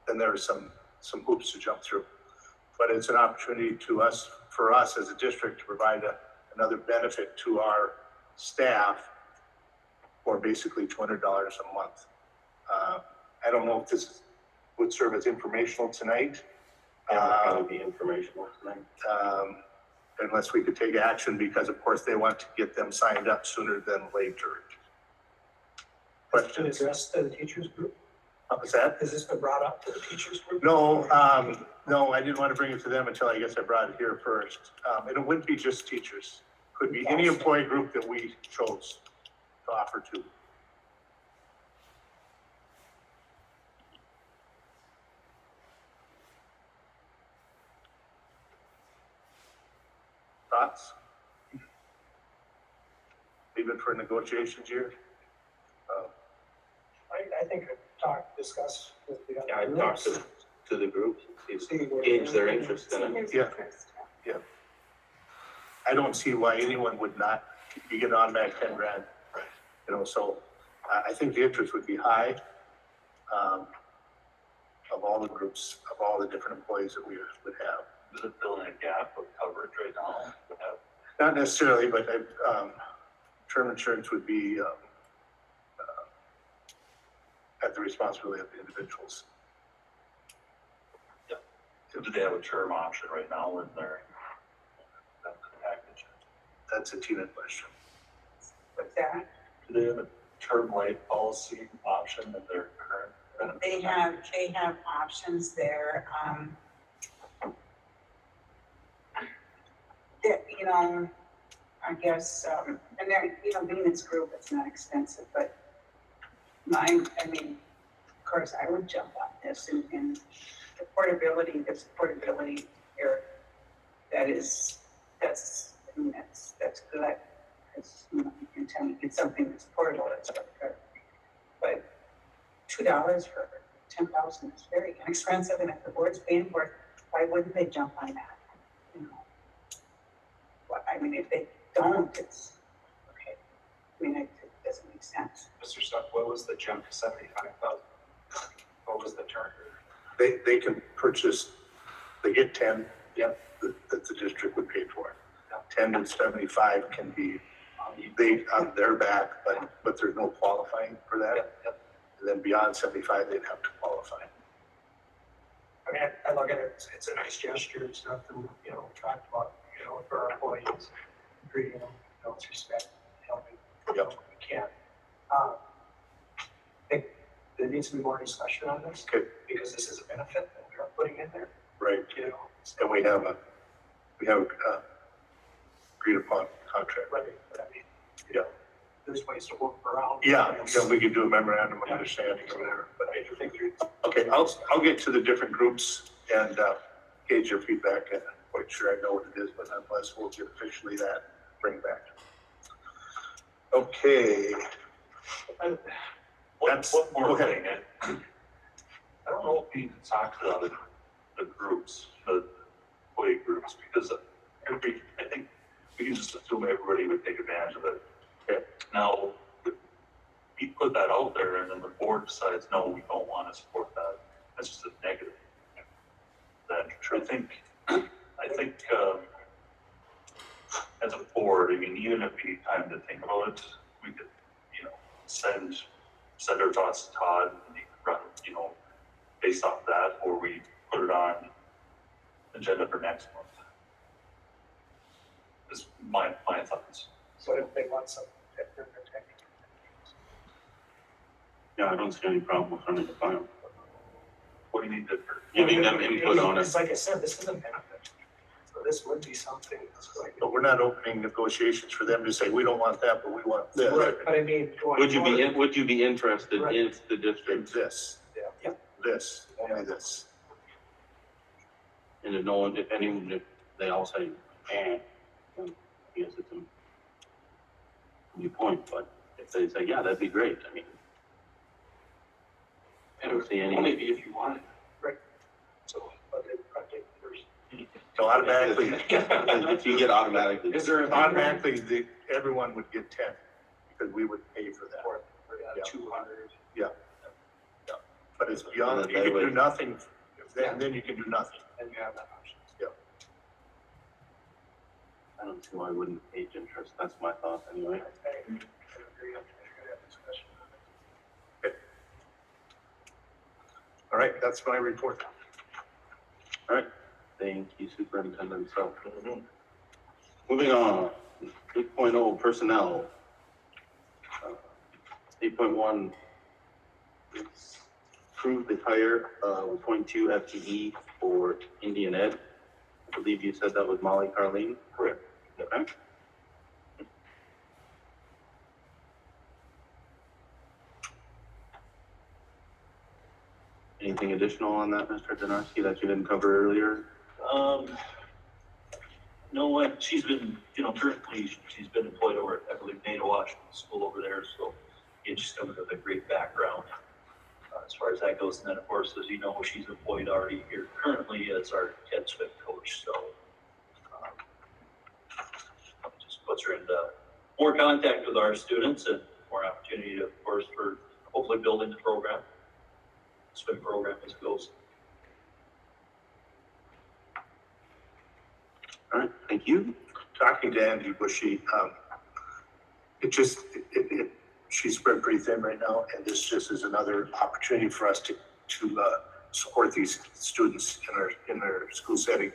then there are some hoops to jump through. But it's an opportunity for us as a district to provide another benefit to our staff for basically $200 a month. I don't know if this would serve as informational tonight. Yeah, it'll probably be informational tonight. Unless we could take action, because of course they want to get them signed up sooner than later. Been Questions? addressed to the teachers group? Is that? Has this been brought up to the teachers group? No, no, I didn't want to bring it to them until I guess I brought it here first. And it wouldn't be just teachers. Could be any employee group that we chose to offer to. Thoughts? Leave it for negotiations here? I think discuss with the other. Yeah, I talked groups. to the groups, See where gauge their they're- interest in it. Yeah. I don't see why anyone would not, you get on back 10 grand. You know, so I think the interest would be high, of all the groups, of all the different employees that we would have. Is it filling a gap of coverage right now? Not necessarily, but term insurance would be at the responsibility of the individuals. Do they have a term option right now in their package? That's a Tina question. What's that? Do they have a term life policy option in their current benefit? They have options there, that, you know, I guess, and they're, you know, being this group, it's not expensive, but of course, I would jump on this and the portability here, that's and that's good. Because, you know, you can tell me it's something that's portable, that's what good. But $2 for 10,000 is very inexpensive, and if the board's paying for it, why wouldn't they jump on that? You know? Well, I mean, if they don't, it's, okay. I mean, it doesn't make sense. Mr. Stuck, what was the jump to 75,000? What was the turn? They can purchase, they get 10. Yep. That the district would pay for. 10 and 75 can be, they, on their back, but there's no qualifying for that. Yep. And then beyond 75, they'd have to qualify. I mean, I look at it, it's a nice gesture, it's nothing, you know, talked about, you know, for our employees, treating them, you know, with respect, helping, you know, we can. I think there needs to be more discussion on this. Okay. Because this is a benefit that we are putting in there, Right. you know. And we have a agreed upon contract. Right, but I mean, Yeah. there's ways to work around. Yeah, we could do a memorandum of understanding or whatever. But I do think there's. Okay, I'll get to the different groups and gauge your feedback. I'm quite sure I know what it is, but nonetheless, we'll get officially that, bring back. Okay. That's, One go more ahead. thing, I don't know if we need to talk to the groups, the employee groups, because I think we can just assume everybody would take advantage of it. Okay. Now, if we put that out there and then the board decides, no, we don't want to support that, that's just a negative. Then I think as a board, I mean, even if we need time to think about it, we could, you know, send our thoughts to Todd and he could run, you know, based off that, or we put it on agenda for next month. Is my thoughts. So if they want something different, they're taking. Yeah, I don't see any problem with running the file. What do you need to? Giving them input on it. It's like I said, this is a benefit. So this would be something that's going to. But we're not opening negotiations for them to say, we don't want that, but we want this. But I mean. going Would forward- would you be interested Right. if the And district, this. Yeah. This, only this. and if no one, if anyone, if they all say, then I guess it's a new point, but if they say, yeah, that'd be great, I mean, I don't see any. Maybe if you wanted. So, but there's. So automatically, If you get automatically. Is there automatically, everyone would get 10 because we would pay for that. Yeah. 200? But it's beyond, you can do nothing, then you can do nothing. And you have that option. I don't see why I wouldn't page interest, that's my thought anyway. I agree. I think we should have a discussion on it. Okay. All right, that's my report. All right, thank you, Superintendent. So, moving on, 8.0 personnel. 8.1 approve the hire of 0.2 FTE for Indian Ed. I believe you said that was Molly Carleen? Correct. Okay. Anything additional on that, Mr. Denarski, that you didn't cover earlier? No, she's been, you know, currently she's been employed over at, I believe, Nato Washington School over there, so yeah, she's coming with a great background as far as that goes. And then, of course, as you know, she's employed already here currently as our Ted Smith coach, so it just puts her into more contact with our students and more opportunity, of course, for hopefully building the program, swim program as it goes. All right, thank you. Talking to Andy Bushy, she's spread pretty thin right now, and this just is another opportunity for us to support these students in their school setting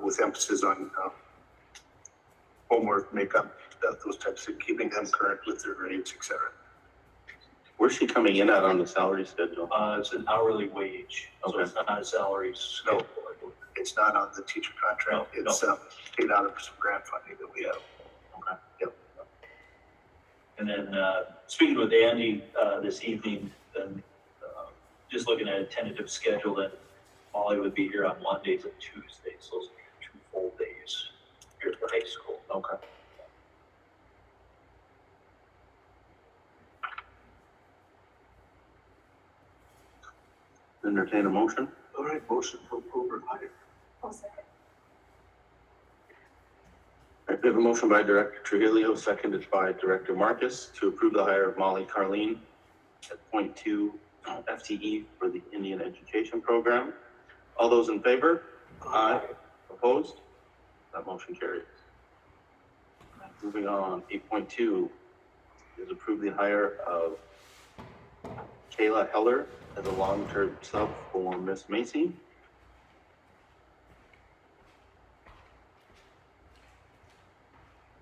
with emphasis on homework, makeup, those types of keeping them current with their grades, et cetera. Where's she coming in at on the salary schedule? It's an hourly wage, so Okay. it's not a salary schedule. It's not on the teacher contract. No, It's paid out of some grant funding that we have. Okay. Yep. And then, speaking with Andy, this evening, then, just looking at a tentative schedule, then Molly would be here on Mondays and Tuesdays, those are 2 full days here at the high school. Okay. Entertain a motion. All right, motion to approve or hire. I'll second. All right, we have a motion by Director Trujillo, seconded by Director Marcus to approve the hire of Molly Carleen at 0.2 FTE for the Indian Education Program. All those in favor? Aye. Opposed? That motion carries. Moving on, 8.2 is approve the hire of Kayla Heller as a long-term sub for Miss Macy.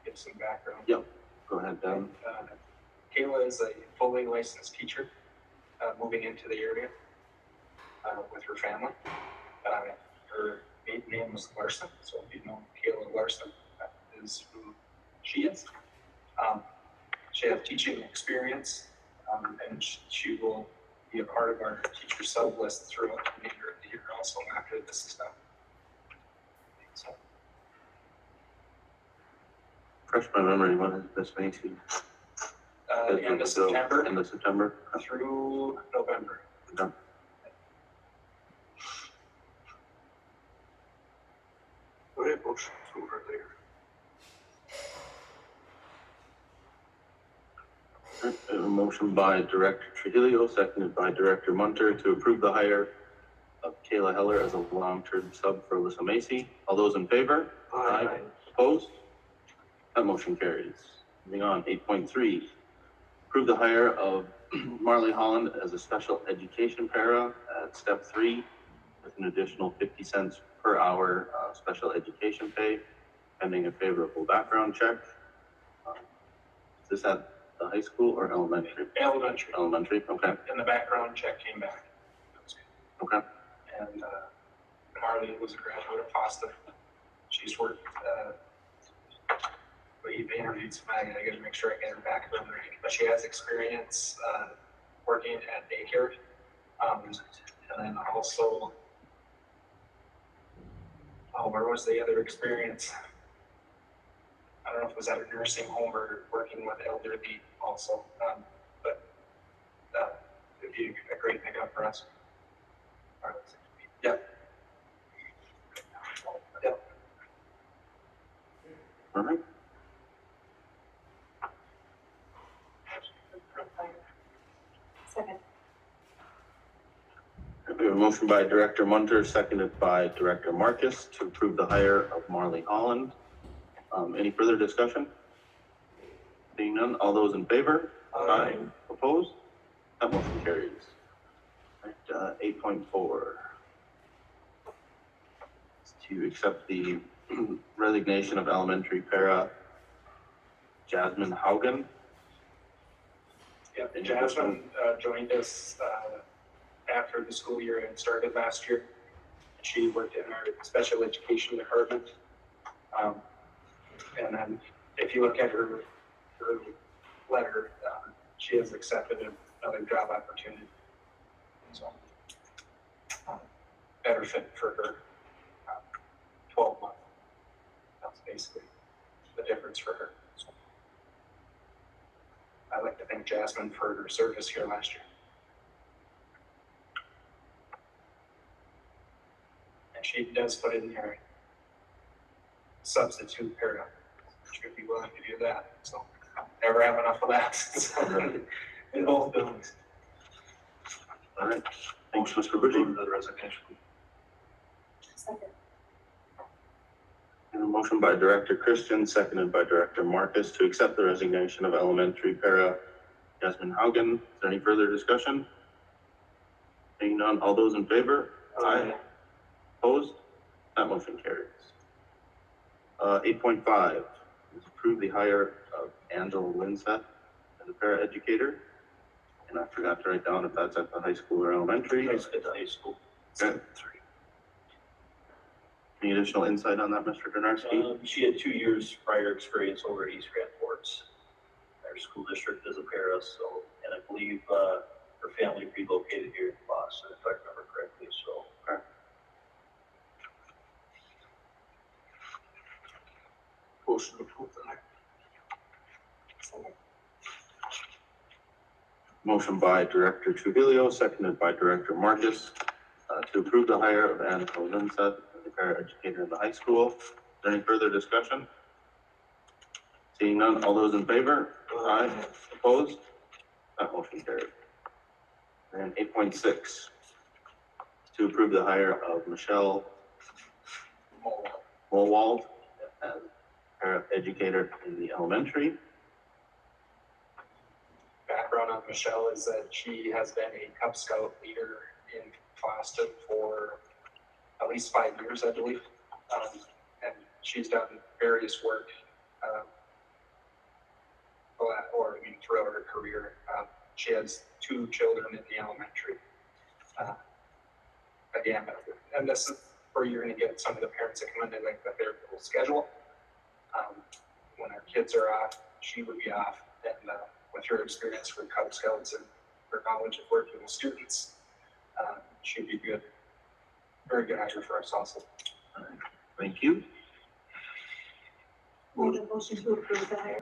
Give some background. Yep. Go ahead, Dan. Kayla is a fully licensed teacher, moving into the area, with her family. Her maiden name was Larson, so if you know Kayla Larson, that is who she is. She has teaching experience, and she will be a part of our teacher sub list throughout the remainder of the year also after this is done. So, Fresh my memory, when is Miss Macy? end of September End of September. through November. Done. All right, motion to approve or hire. A motion by Director Trujillo, seconded by Director Munter to approve the hire of Kayla Heller as a long-term sub for Alyssa Macy. All those in favor? Aye. Opposed? That motion carries. Moving on, 8.3, approve the hire of Marley Holland as a special education para at step 3 with an additional 50 cents per hour special education pay, pending a favorable background check. Is this at the high school or elementary? Elementary, Elementary, okay, and the background check came back. okay. And Marley was a graduate of Fosston. She's worked, we've interviewed somebody, I gotta make sure I get her back on the right, but she has experience working at daycare. And then also, where was the other experience? I don't know if it was at a nursing home or working with elderly also, but it'd be a great pickup for us. Yep. Yep. All right. Second. We have a motion by Director Munter, seconded by Director Marcus to approve the hire of Marley Holland. Any further discussion? Seeing none, all those in favor? Aye. Opposed? That motion carries. Right, 8.4. To accept the resignation of elementary para Jasmine Haugen. Yep, and Jasmine joined us after the school year had started last year. She worked in our special education department. And then if you look at her letter, she has accepted another job opportunity. So, better fit for her 12 month. That's basically the difference for her. So, I'd like to thank Jasmine for her service here last year. And she does put in here substitute para. She would be willing to do that. So never have enough of that in both buildings. All right, thanks, Mr. Approve Bridgie. the resignation. Second. And a motion by Director Christian, seconded by Director Marcus to accept the resignation of elementary para Jasmine Haugen. Is there any further discussion? Seeing none, all those in favor? Aye. Opposed? That motion carries. 8.5 is approve the hire of Angela Linseth as a para-educator. And I forgot to write down if that's at the high school or elementary. That's at the high school. Okay. Any additional insight on that, Mr. Donarski? She had 2 years prior experience over at East Grand Forks. Our school district is a para, so, and I believe, her family relocated here in Boston, if I remember correctly, so. Cool. motion to approve the hire. Motion by Director Trujillo, seconded by Director Marcus, to approve the hire of Anna Linseth as a paraeducator in the high school. Is there any further discussion? Seeing none, all those in favor? Aye. Opposed? That motion carried. And 8.6, to approve the hire of Michelle Molwald as paraeducator in the elementary. Background on Michelle is that she has been a Cub Scout leader in Fosston for at least 5 years, I believe. And she's done various work, throughout her career. She has 2 children in the elementary. Again, and this is where you're gonna get some of the parents that come in and like their little schedule. When our kids are off, she would be off, and with her experience for Cub Scouts and her knowledge of working with students, she'd be good, very good hire for us also. Thank you. Make a motion to approve the hire.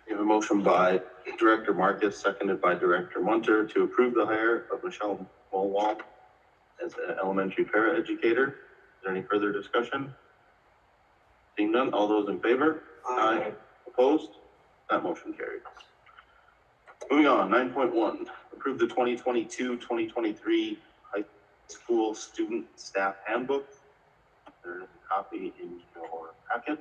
We have a motion by Director Marcus, seconded by Director Munter, to approve the hire of Michelle Molwald as an elementary paraeducator. Is there any further discussion? Seeing none, all those in favor? Aye. Opposed? That motion carried. Moving on, 9.1, approve the 2022-2023 high school student staff handbook. There is a copy in your packet.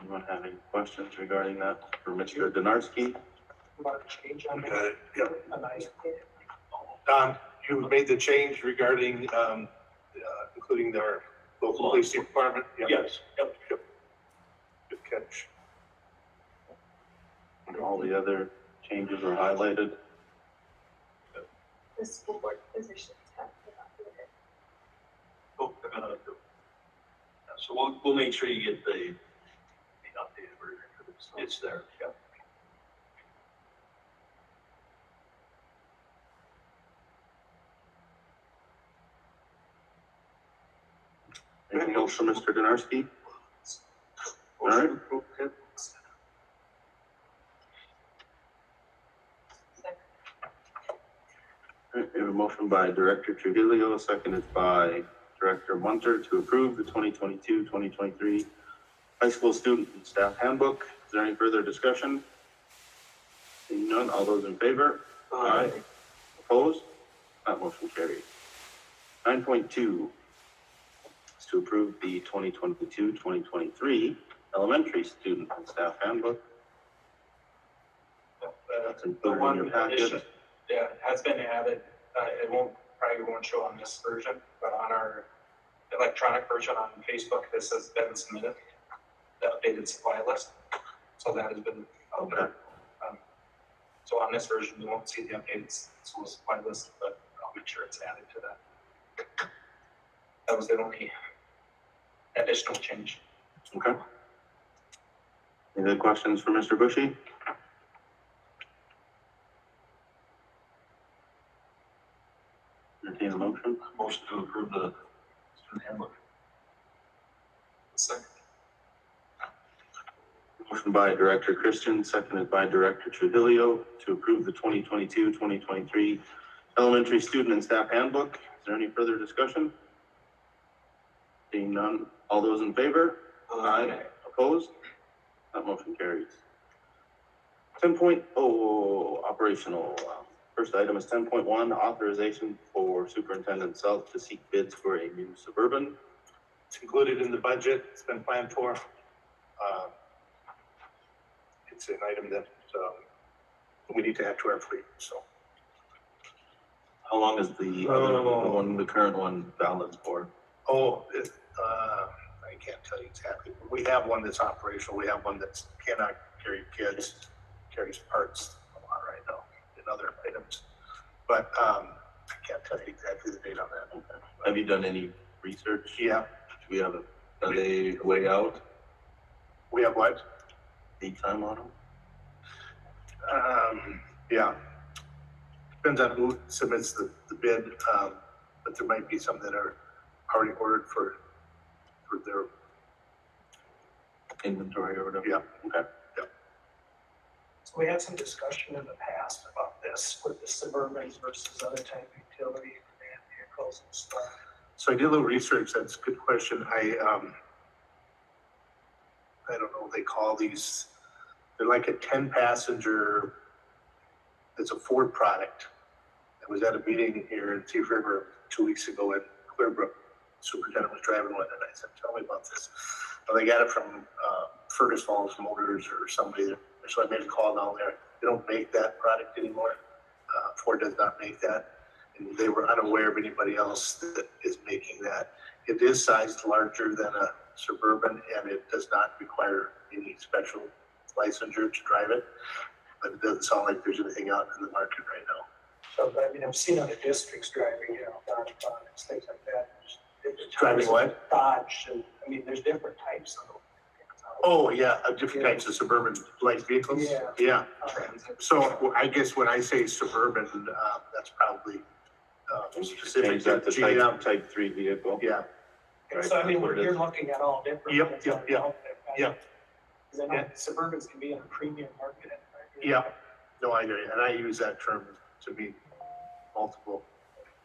Anyone have any questions regarding that for Mr. Donarski? About a change on Got that. it, yep. A nice- Don, you made the change regarding, including our local police department? Yep. Yes, yep. Good catch. And all the other changes are highlighted. The school board positions have been updated. Oh, so we'll make sure you get the updated version. It's there, yeah. Anything else for Mr. Donarski? All right. We have a motion by Director Trujillo, seconded by Director Munter, to approve the 2022-2023 high school student and staff handbook. Is there any further discussion? Seeing none, all those in favor? Aye. Opposed? That motion carried. 9.2 is to approve the 2022-2023 elementary student and staff handbook. That's The included in one your addition, packet. yeah, has been added, it probably won't show on this version, but on our electronic version on Facebook, this has been submitted, the updated supply list, so that has been out there. So on this version, you won't see the updated school supply list, but I'll make sure it's added to that. That was the only additional change. Okay. Any other questions for Mr. Bushy? Entertain a motion. Motion to approve the student handbook. Second. Motion by Director Christian, seconded by Director Trujillo, to approve the 2022-2023 elementary student and staff handbook. Is there any further discussion? Seeing none, all those in favor? Aye. Opposed? That motion carries. 10.0, operational. First item is 10.1, authorization for Superintendent South to seek bids for a new Suburban. It's included in the budget, it's been planned for. It's an item that, we need to add to our fleet, so. How long is the the current one valid for? Oh, I can't tell you exactly. We have one that's operational, we have one that cannot carry kids, carries parts a lot right now and other items. But, I can't tell you exactly the date on that. Okay. Have you done any research? Yeah, We have, are they way out, we have what? lead time on them? Yeah. depends on who submits the bid, but there might be some that are already ordered for their, Inventory or whatever. yeah. Okay. So we had some discussion in the past about this with the Suburbans versus other type of utility van vehicles and stuff. So I did a little research, that's a good question. I don't know what they call these, they're like a 10-passenger, it's a Ford product. I was at a meeting here in Thief River 2 weeks ago in Clearbrook. Superintendent was driving one and I said, tell me about this. Well, they got it from Fergus Falls Motors or somebody there. So I made a call down there. They don't make that product anymore. Ford does not make that. And they were unaware of anybody else that is making that. It is sized larger than a Suburban and it does not require any special licensure to drive it. But it doesn't sound like there's anything out in the market right now. So, I mean, I've seen other districts driving, you know, Dodge, things like that. Driving what? Dodge, and, I mean, there's different types of them. Oh, yeah, different types of suburban light vehicles? Yeah. Yeah. So I guess when I say suburban, that's probably specific Change to that to GM. type 3 vehicle. Yeah, And so, I mean, you're looking at all different. Yep, ones yep, that are yep, out there, right? yep. Because I know Yeah. Suburbans can be in a premium market. Right? Yeah, no, I agree, and I use that term to mean multiple,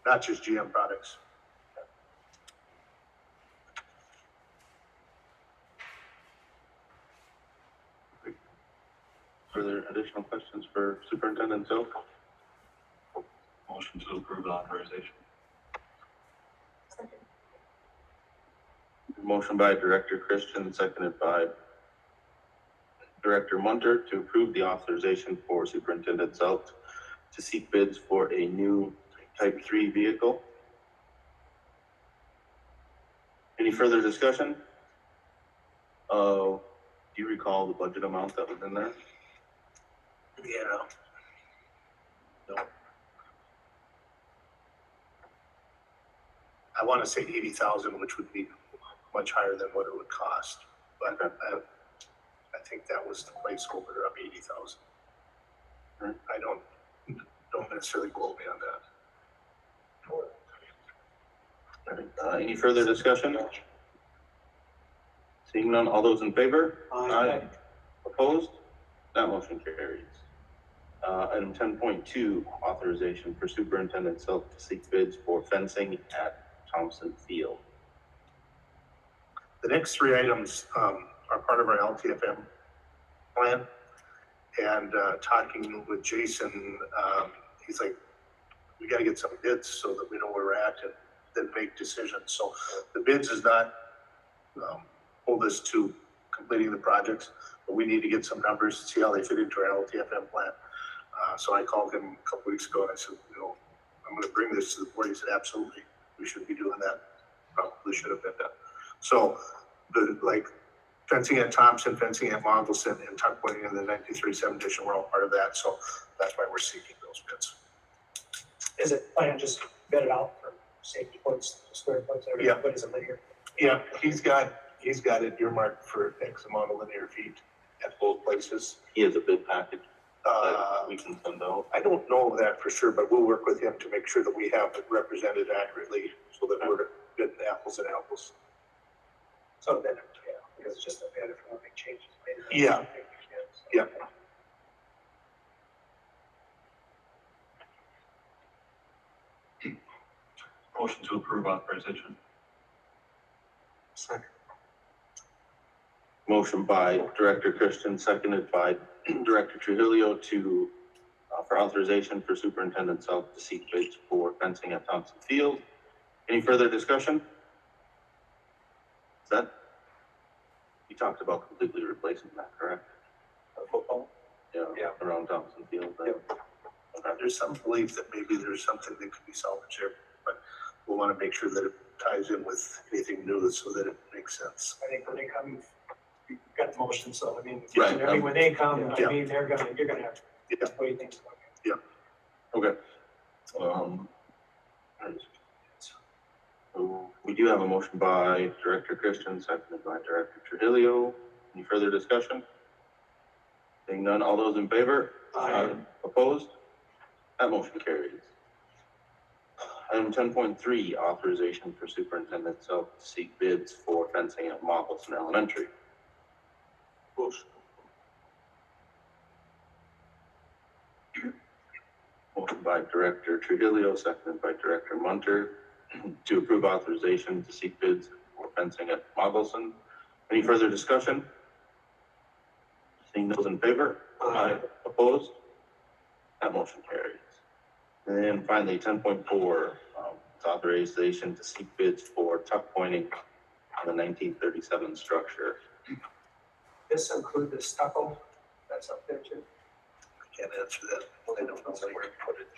not just GM products. Further additional questions for Superintendent Zoe? Motion to approve the authorization. Motion by Director Christian, seconded by Director Munter to approve the authorization for Superintendent Zelt to seek bids for a new Type 3 vehicle. Any further discussion? Do you recall the budget amount that was in there? Yeah. No. I want to say 80,000, which would be much higher than what it would cost, but I think that was the placeholder of 80,000. I don't necessarily quote me on that. Any further discussion? Seeing none, all those in favor? Aye. Opposed? That motion carries. Item 10.2, authorization for Superintendent Self to seek bids for fencing at Thompson Field. The next three items are part of our LTFM plan. And talking with Jason, he's like, we got to get some bids so that we know where we're at and then make decisions. So the bids does not hold us to completing the projects, but we need to get some numbers to see how they fit into our LTFM plan. So I called him a couple weeks ago and I said, you know, I'm going to bring this to the board. He said, absolutely, we should be doing that. Probably should have been done. So the fencing at Thompson, fencing at Moggelson, and tuck pointing in the 1937 edition, we're all part of that. So that's why we're seeking those bids. Is it planned just bid it out for safety points, square foots, everything? Yeah. What is it linear? Yeah, he's got it earmarked for X amount of linear feet at both places. He has a bid package that we can send out. I don't know that for sure, but we'll work with him to make sure that we have it represented accurately so that we're bidding apples and apples. So then, yeah, because it's just a bid if we want to make changes. Yeah. Yeah. Motion to approve authorization. Second. Motion by Director Christian, seconded by Director Trujillo to for authorization for Superintendent Self to seek bids for fencing at Thompson Field. Any further discussion? Is that, you talked about completely replacing that, correct? Football. Yeah, around Thompson Field. Right? Yep. There's some belief that maybe there's something that could be salvaged here, but we'll want to make sure that it ties in with anything new so that it makes sense. I think when they come, you've got the motion, so I mean, Right. I mean, when they come, Yeah. I mean, you're gonna have to weigh things up. Okay. So we do have a motion by Director Christian, seconded by Director Trujillo. Any further discussion? Seeing none, all those in favor? Aye. Opposed? That motion carries. Item 10.3, authorization for superintendent to seek bids for fencing at Fosston Elementary. Motion. Motion by Director Trujillo, seconded by Director Munter, to approve authorization to seek bids for fencing at Fosston. Any further discussion? Seeing those in favor? Aye. Opposed? That motion carries. And then finally, 10.4, it's authorization to seek bids for tuck pointing on the 1937 structure. This include the stucco that's up there too. Can't answer that. I don't know where to put it.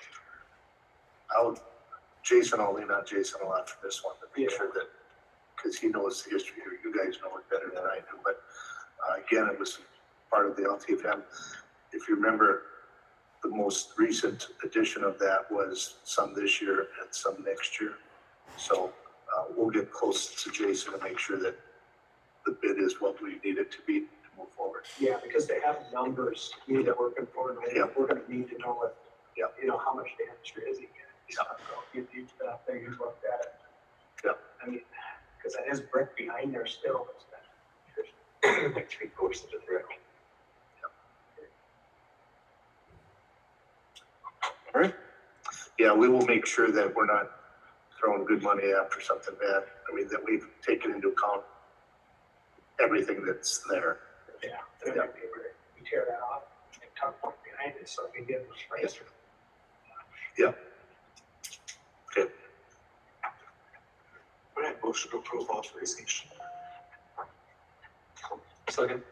I'll lean on Jason a lot for this one to make sure that, because he knows the history here. You guys know it better than I do, but again, it was part of the LTFM. If you remember, the most recent edition of that was some this year and some next year. So we'll get close to Jason to make sure that the bid is what we need it to be to move forward. Yeah, because they have numbers we're working for, and Yeah. we're gonna need to know if, Yeah. you know, how much damage there is again. You need that thing, you looked at it. Yeah. I mean, because that is brick behind there still, it's like 3/4 of the brick. All right. Yeah, we will make sure that we're not throwing good money after something bad. I mean, that we've taken into account everything that's there. Yeah. They're like, we tear that off and tuck point behind it, so we get it raised. Yeah. Okay. All right, motion to approve authorization. Second.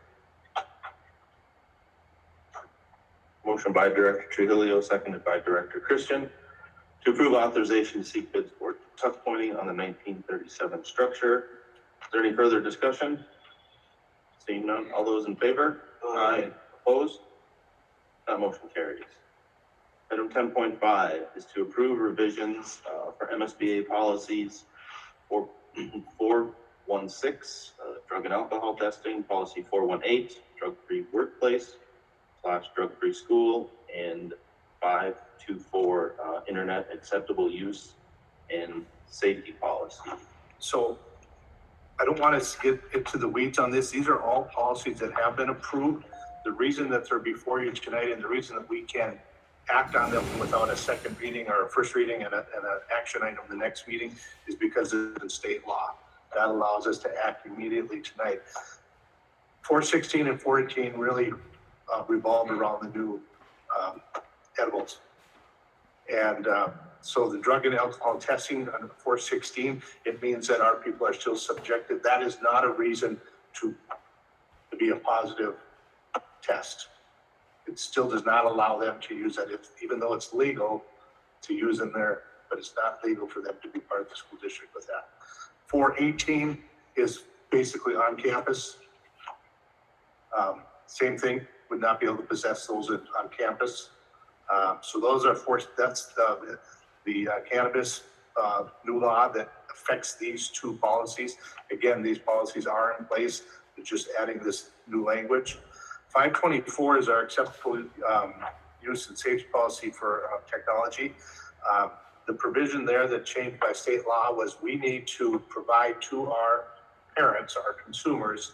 Motion by Director Trujillo, seconded by Director Christian, to approve authorization to seek bids for tuck pointing on the 1937 structure. Is there any further discussion? Seeing none, all those in favor? Aye. Opposed? That motion carries. Item 10.5 is to approve revisions for MSBA policies for 416, drug and alcohol testing, policy 418, drug-free workplace / drug-free school, and 524, internet acceptable use and safety policy. So I don't want to get into the weeds on this. These are all policies that have been approved. The reason that they're before you tonight and the reason that we can act on them without a second reading or a first reading and an action item the next meeting is because of the state law. That allows us to act immediately tonight. 416 and 418 really revolve around the new edibles. And so the drug and alcohol testing under 416, it means that our people are still subjected. That is not a reason to be a positive test. It still does not allow them to use that, even though it's legal to use in there, but it's not legal for them to be part of the school district with that. 418 is basically on campus. Same thing, would not be able to possess those on campus. So those are that's the cannabis new law that affects these two policies. Again, these policies are in place, they're just adding this new language. 524 is our acceptable use and safety policy for technology. The provision there that changed by state law was we need to provide to our parents, our consumers,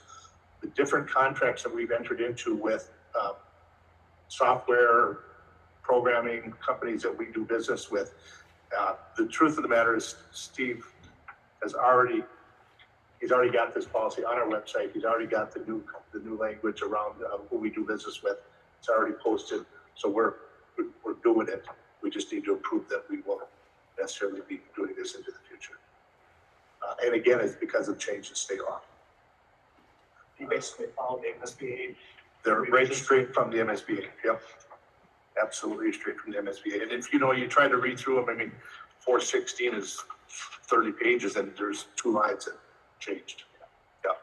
the different contracts that we've entered into with software programming companies that we do business with. The truth of the matter is Steve has he's already got this policy on our website. He's already got the new language around who we do business with. It's already posted. So we're doing it. We just need to approve that we won't necessarily be doing this into the future. And again, it's because of change in state law. You basically follow the MSBA. They're right straight from the MSBA. Yep. Absolutely straight from the MSBA. And if you try to read through them, I mean, 416 is 30 pages and there's 2 lines that changed. Yeah.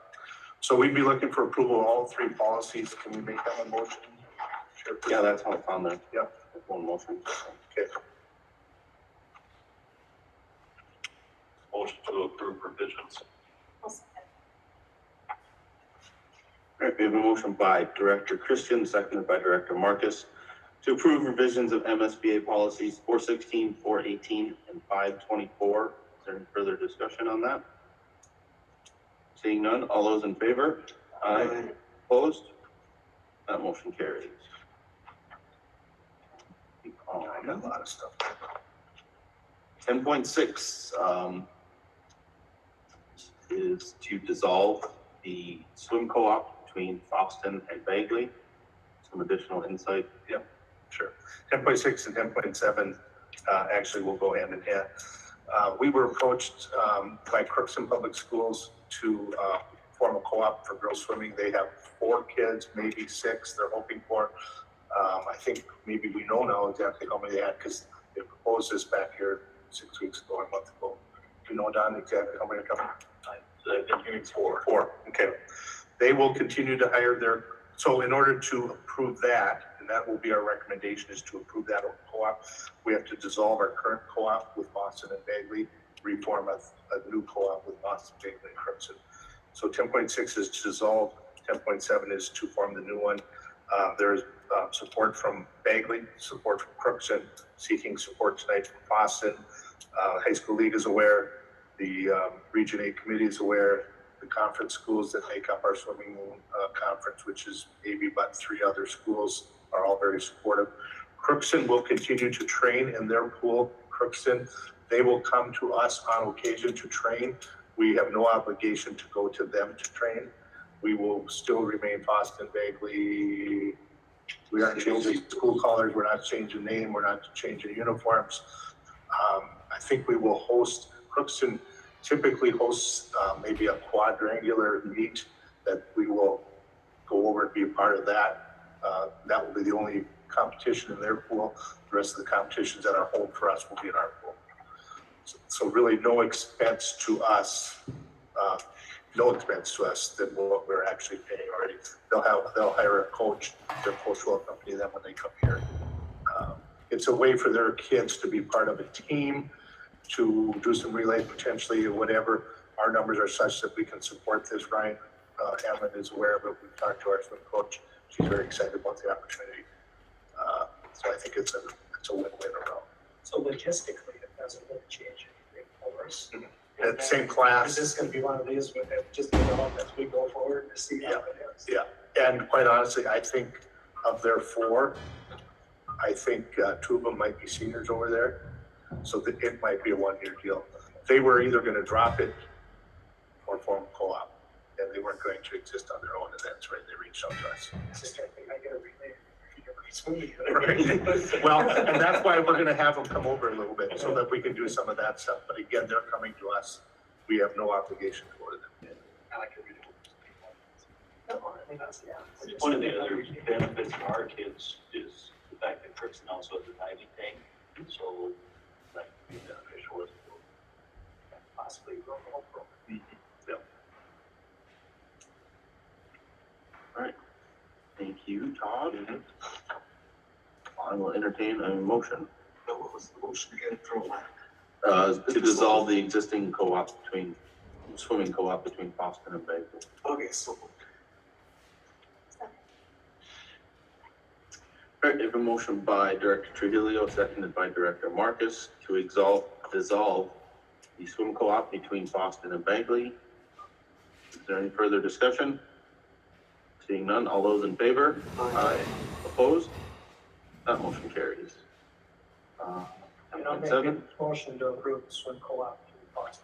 So we'd be looking for approval of all 3 policies. Can we make that one motion? Sure. Yeah, that's how it's on there. Yep. One motion. Okay. Motion to approve revisions. All right, we have a motion by Director Christian, seconded by Director Marcus, to approve revisions of MSBA policies 416, 418, and 524. Is there any further discussion on that? Seeing none, all those in favor? Aye. Opposed? That motion carries. I got a lot of stuff. 10.6, is to dissolve the swim co-op between Fosston and Bagley. Some additional insight. Sure. 10.6 and 10.7 actually will go hand in hand. We were approached by Crookston Public Schools to form a co-op for girls swimming. They have 4 kids, maybe 6 they're hoping for. I think maybe we know now exactly how many they had because they proposed this back here 6 weeks ago, a month ago. Do you know, Don, exactly how many are coming? I've been hearing 4. 4, okay. They will continue to hire so in order to approve that, and that will be our recommendation, is to approve that co-op, we have to dissolve our current co-op with Fosston and Bagley, reform a new co-op with Fosston, Bagley, and Crookston. So 10.6 is to dissolve, 10.7 is to form the new one. There's support from Bagley, support from Crookston, seeking support tonight from Fosston. High School League is aware, the Region 8 Committee is aware, the conference schools that make up our swimming conference, which is maybe about 3 other schools, are all very supportive. Crookston will continue to train in their pool. Crookston, they will come to us on occasion to train. We have no obligation to go to them to train. We will still remain Fosston, Bagley. We aren't changing school colors. We're not changing name. We're not changing uniforms. I think we will host, Crookston typically hosts maybe a quadrangular meet that we will go over and be a part of that. That will be the only competition in their pool. The rest of the competitions at our home for us will be in our pool. So really no expense to us, than what we're actually paying already. They'll hire a coach. Their coach will accompany them when they come here. It's a way for their kids to be part of a team, to do some relay potentially or whatever. Our numbers are such that we can support this. Ryan Hammond is aware of it. We've talked to our swim coach. She's very excited about the opportunity. So I think it's a win-win around. So logistically, it doesn't really change anything for us. That same class. Is this gonna be one of these with it just develop as we go forward to see how it is? Yeah, and quite honestly, I think of their 4, I think 2 of them might be seniors over there. So that it might be a 1-year deal. They were either gonna drop it or form a co-op, and they weren't going to exist on their own, and that's why they reached out to us. It's just, I think I get a relay. Right. Well, and that's why we're gonna have them come over a little bit, so that we can do some of that stuff, but again, they're coming to us. We have no obligation to go to them. I like it. I mean, that's, yeah. One of the other benefits for our kids is the fact that Crookston also has a diving tank, so that could be beneficial as well. Possibly grow the whole program. Yep. All right. Thank you, Todd. I will entertain a motion. What was the motion again for To dissolve the existing co-op swimming co-op between Fosston and Bagley. Okay, so All right, I have a motion by Director Trujillo, seconded by Director Marcus, to dissolve the swim co-op between Fosston and Bagley. Is there any further discussion? Seeing none, all those in favor? Aye. Opposed? That motion carries. And I'll make a 10.7, motion to approve the swim co-op to Fosston.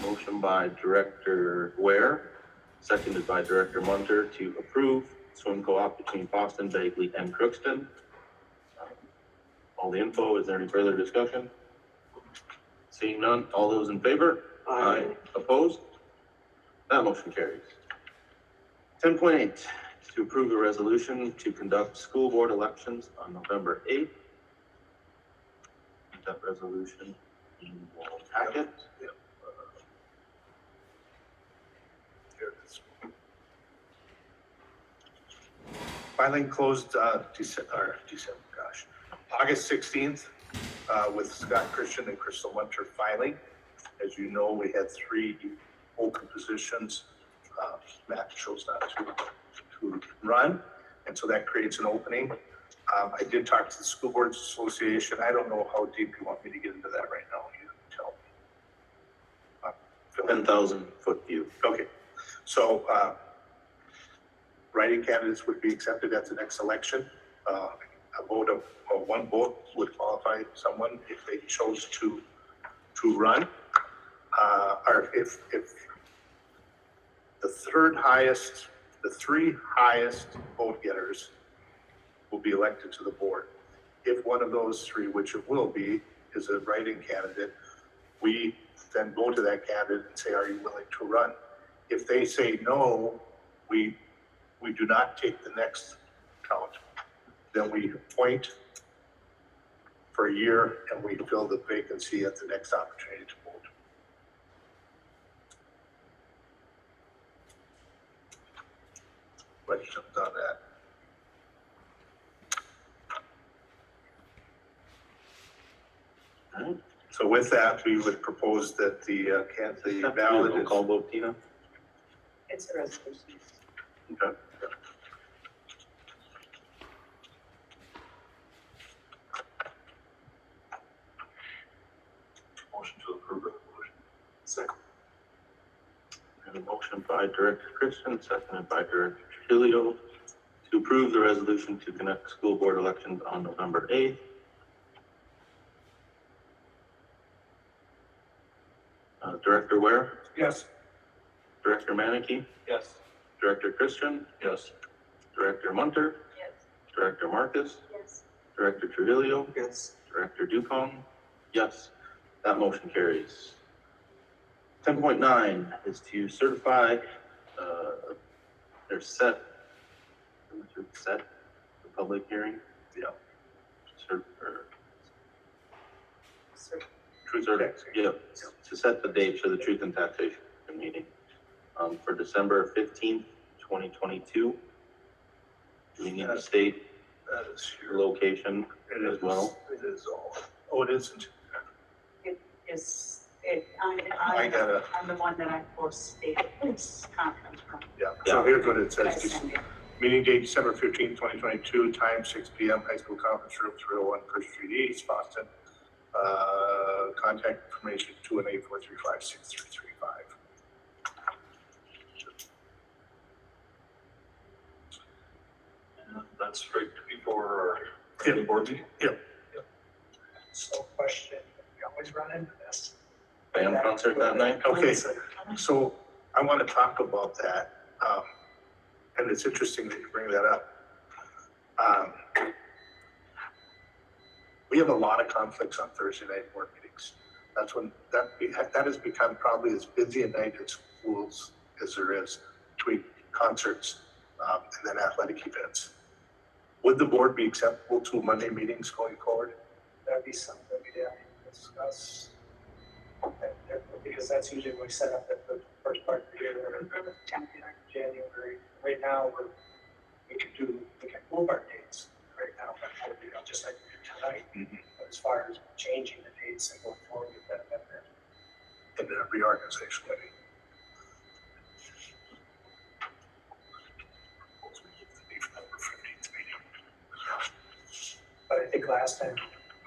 motion by Director Ware, seconded by Director Munter, to approve swim co-op between Fosston, Bagley, and Crookston. All the info, is there any further discussion? Seeing none, all those in favor? Aye. Opposed? That motion carries. 10.8 is to approve a resolution to conduct school board elections on November 8th. That resolution in your packet. Here it is. Filing closed August 16th with Scott Christian and Crystal Winter filing. As you know, we had 3 open positions. Matt chose not to run, and so that creates an opening. I did talk to the School Boards Association. I don't know how deep you want me to get into that right now. You tell me. 10,000-foot view. Okay, so writing candidates would be accepted at the next election. A vote of one vote would qualify someone if they chose to run. Or if the three highest vote getters will be elected to the board. If one of those three, which it will be, is a write-in candidate, we then go to that candidate and say, are you willing to run? If they say no, we do not take the next count. Then we appoint for a year and we fill the vacancy at the next opportunity to vote. Questions on that? Alright. So with that, we would propose that the ballot Roll is. call vote, Tina? It's a resolution. Okay. Motion to approve resolution. Second. We have a motion by Director Christian, seconded by Director Trujillo to approve the resolution to conduct school board elections on November 8th. Director Ware, Yes. Director Manicki, Yes. Director Christian, Yes. Director Munter, Yes. Director Marcus, Yes. Director Trujillo, Yes. Director Dupont, yes, that motion carries. 10.9 is to certify, their set the public hearing. Yeah. Truth or, yeah, to set the date for the Truth and Taxation meeting, for December 15th, 2022. Do we need to state That is the your location It as is well? It is all. Oh, it isn't. I'm the one that I posted this conference from. Yeah. So here's what it But I says. sent it. Meeting date December 15th, 2022, time 6 p.m. High School Conference Room 301 First Street East, Boston. Contact information 218-435-6335. And that's right before our Yeah. board meeting? So question, we always run into this. Band concert that night? Okay, so I want to talk about that. And it's interesting that you bring that up. We have a lot of conflicts on Thursday night board meetings. That's when that has become probably as busy a night at schools as there is between concerts and then athletic events. Would the board be acceptable to Monday meetings going forward? That'd be something we'd have to discuss. Because that's usually when we set up at the first part of the year, or January. Right now, we can move our dates right now, just like we did tonight. But as far as changing the dates and going forward with that, In the reorganization meeting. but I think last time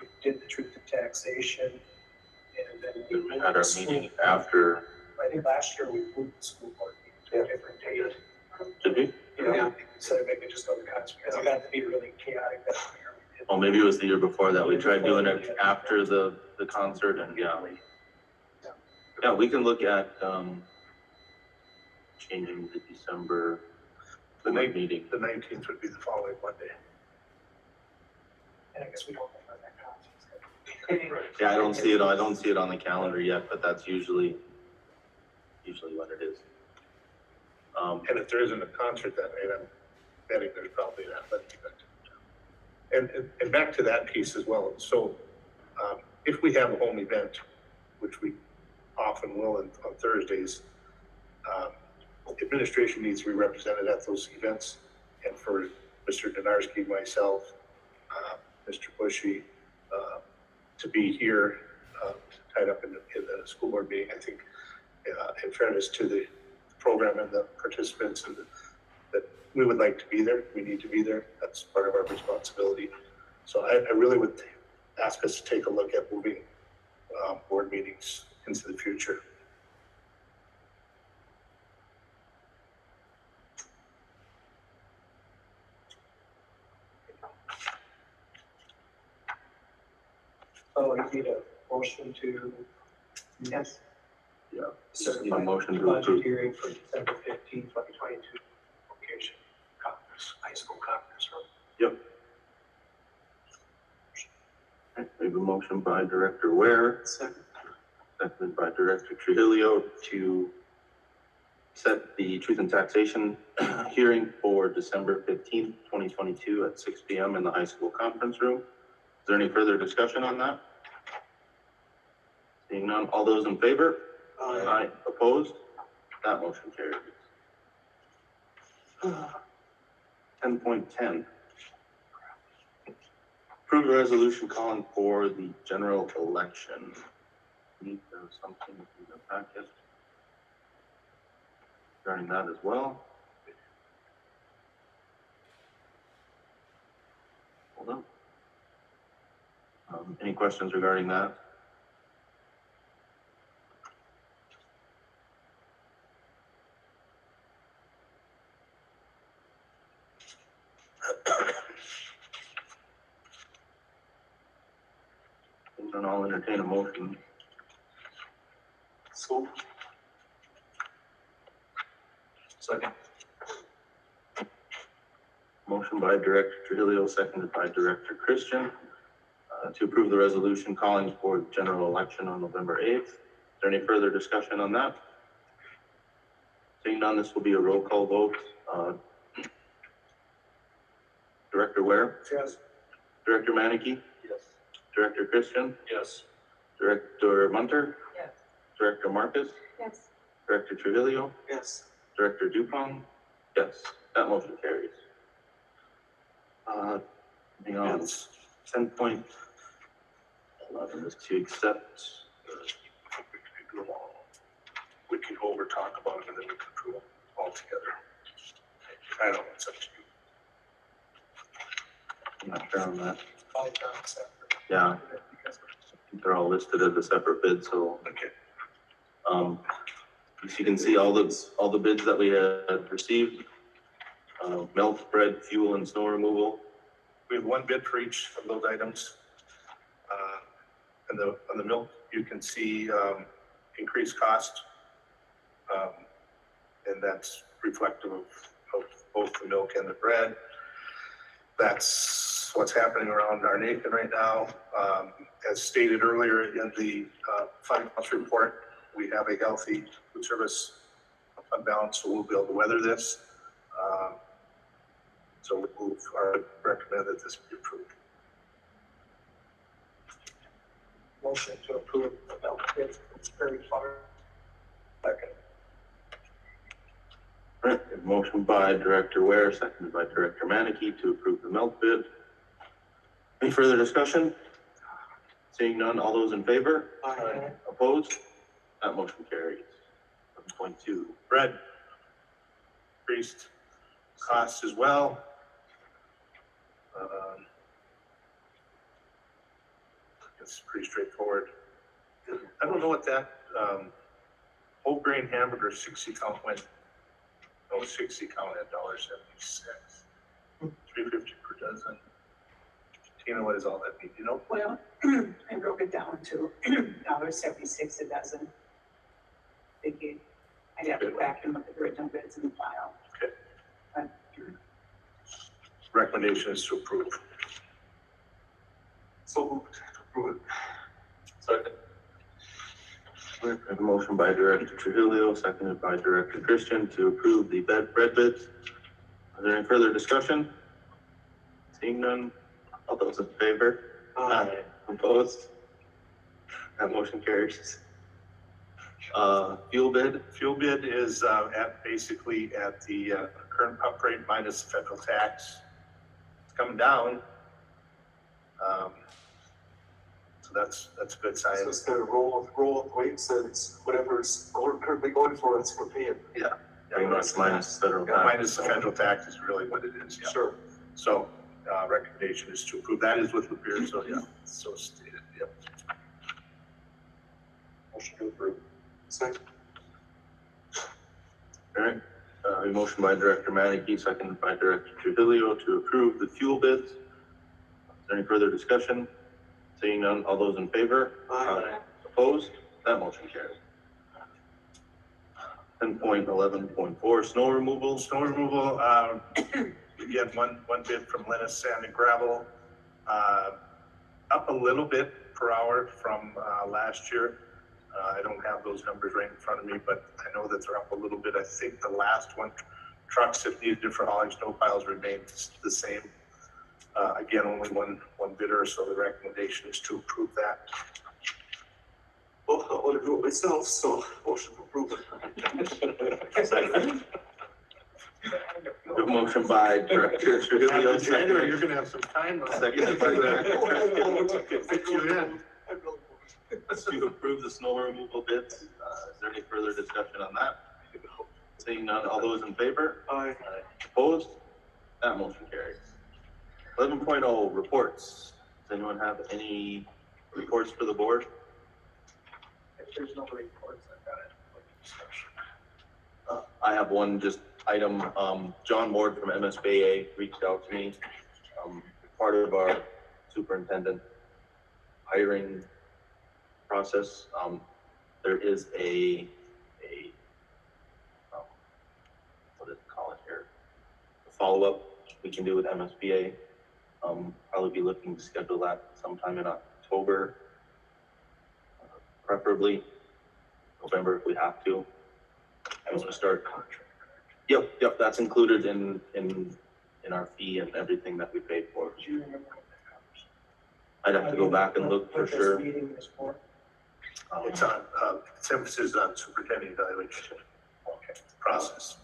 we did the truth and taxation, and then We had our meeting after, I think last year we moved the school board meeting to a different date. did we? You know, instead of making just go to cuts, because it got to be really chaotic that year. Well, maybe it was the year before that. We tried doing it after the concert and yeah. Yeah, we can look at, changing the December The board meeting. 19th would be the following Monday. And I guess we don't know that conference. Right. Yeah, I don't see it on the calendar yet, but that's usually what it is. And if there isn't a concert that night, I'm betting there's probably an athletic event. And back to that piece as well. So if we have a home event, which we often will on Thursdays, administration needs to be represented at those events. And for Mr. Donarski, myself, Mr. Bushy, to be here tied up in the school board meeting, I think in fairness to the program and the participants, and that we would like to be there. We need to be there. That's part of our responsibility. So I really would ask us to take a look at moving board meetings into the future. So you need a motion to. Yes. Yeah. Certify Need a motion to budget approve. hearing for December 15, 2022, location, conference, high school conference room. Yep. We have a motion by Director Ware, seconded by Director Trujillo to set the truth and taxation hearing for December 15th, 2022 at 6 p.m. in the high school conference room. Is there any further discussion on that? Seeing none, all those in favor? Aye. Opposed? That motion carries. 10.10. Approve a resolution calling for the general election. Need something in the packet regarding that as well. Hold on. Any questions regarding that? Then I'll entertain a motion. So, Second. Motion by Director Trujillo, seconded by Director Christian, to approve the resolution calling for the general election on November 8th. Is there any further discussion on that? Seeing none, this will be a roll call vote. Director Ware, Yes. Director Manicki, yes. Director Christian, Yes. Director Munter, Yes. Director Marcus, Yes. Director Trujillo, Yes. Director Dupont. Yes, that motion carries. Moving on, 10.11 is to accept. We could over talk about it and then we could approve them all together. I don't know, it's up to you. I'm not sure on that. Five times separate. Yeah, they're all listed as a separate bid, so, Okay. as you can see, all the bids that we had received, milk, bread, fuel, and snow removal. We have one bid for each of those items. And on the milk, you can see increased cost. And that's reflective of both the milk and the bread. That's what's happening around our nation right now. As stated earlier in the fund balance report, we have a healthy food service fund balance, so we'll be able to weather this. So we recommend that this be approved. Motion to approve the milk bid from Prairie Farm. Second. Right, a motion by Director Ware, seconded by Director Manicki to approve the milk bid. Any further discussion? Seeing none, all those in favor? Aye. Opposed? That motion carries. 7.2. Bread. Increased costs as well. It's pretty straightforward. I don't know what that, whole grain hamburger 60 count went. No, 60 count at $1.76. $3.50 per dozen. Tina, what does all that mean? You know? Well, I broke it down to $1.76 a dozen. Thinking I'd have to go back and look at the original bids in the file. Okay. But Recommendation is to approve. So moved to approve it. Second. We have a motion by Director Trujillo, seconded by Director Christian to approve the bread bids. Is there any further discussion? Seeing none, all those in favor? Aye. Opposed? That motion carries. Fuel bid? Fuel bid is basically at the current pump rate minus the federal tax. It's coming down. So that's a good sign. So it's kind of roll with weights, and it's whatever's currently going for, it's we're paying. Yeah, Pretty much minus federal Yeah, tax. minus the federal tax is really what it is, yeah. Sure. So, recommendation is to approve. That is with Lapeer, so yeah, so stated, yep. Motion to approve. Second. All right, a motion by Director Manicki, seconded by Director Trujillo to approve the fuel bids. Is there any further discussion? Seeing none, all those in favor? Aye. Opposed? That motion carries. 10.11.4, snow removal. Snow removal, again, one bid from Lennis Sand and Gravel, up a little bit per hour from, last year. I don't have those numbers right in front of me, but I know that they're up a little bit. I think the last one, trucks, if needed for hauling snow piles, remains the same. Again, only one bidder, so the recommendation is to approve that. Well, I want to do it myself, so motion to approve. A motion by Director Trujillo, January, you're gonna have some time. seconded by Director Fit you in. to approve the snow removal bids. Is there any further discussion on that? Seeing none, all those in favor? Aye. Opposed? That motion carries. 11.0, reports. Does anyone have any reports for the board? If there's no reports, I've got it. I have one just item. John Ward from MSBA reached out to me. Part of our superintendent hiring process, there is a what is it called here? A follow-up we can do with MSBA. Probably be looking to schedule that sometime in October, preferably November if we have to. I want to start. Yep, that's included in our fee and everything that we paid for. Do you remember what that covers? I'd have to go back and look for What sure. this meeting is for? It's on, its emphasis on superintendent evaluation. Okay. Process.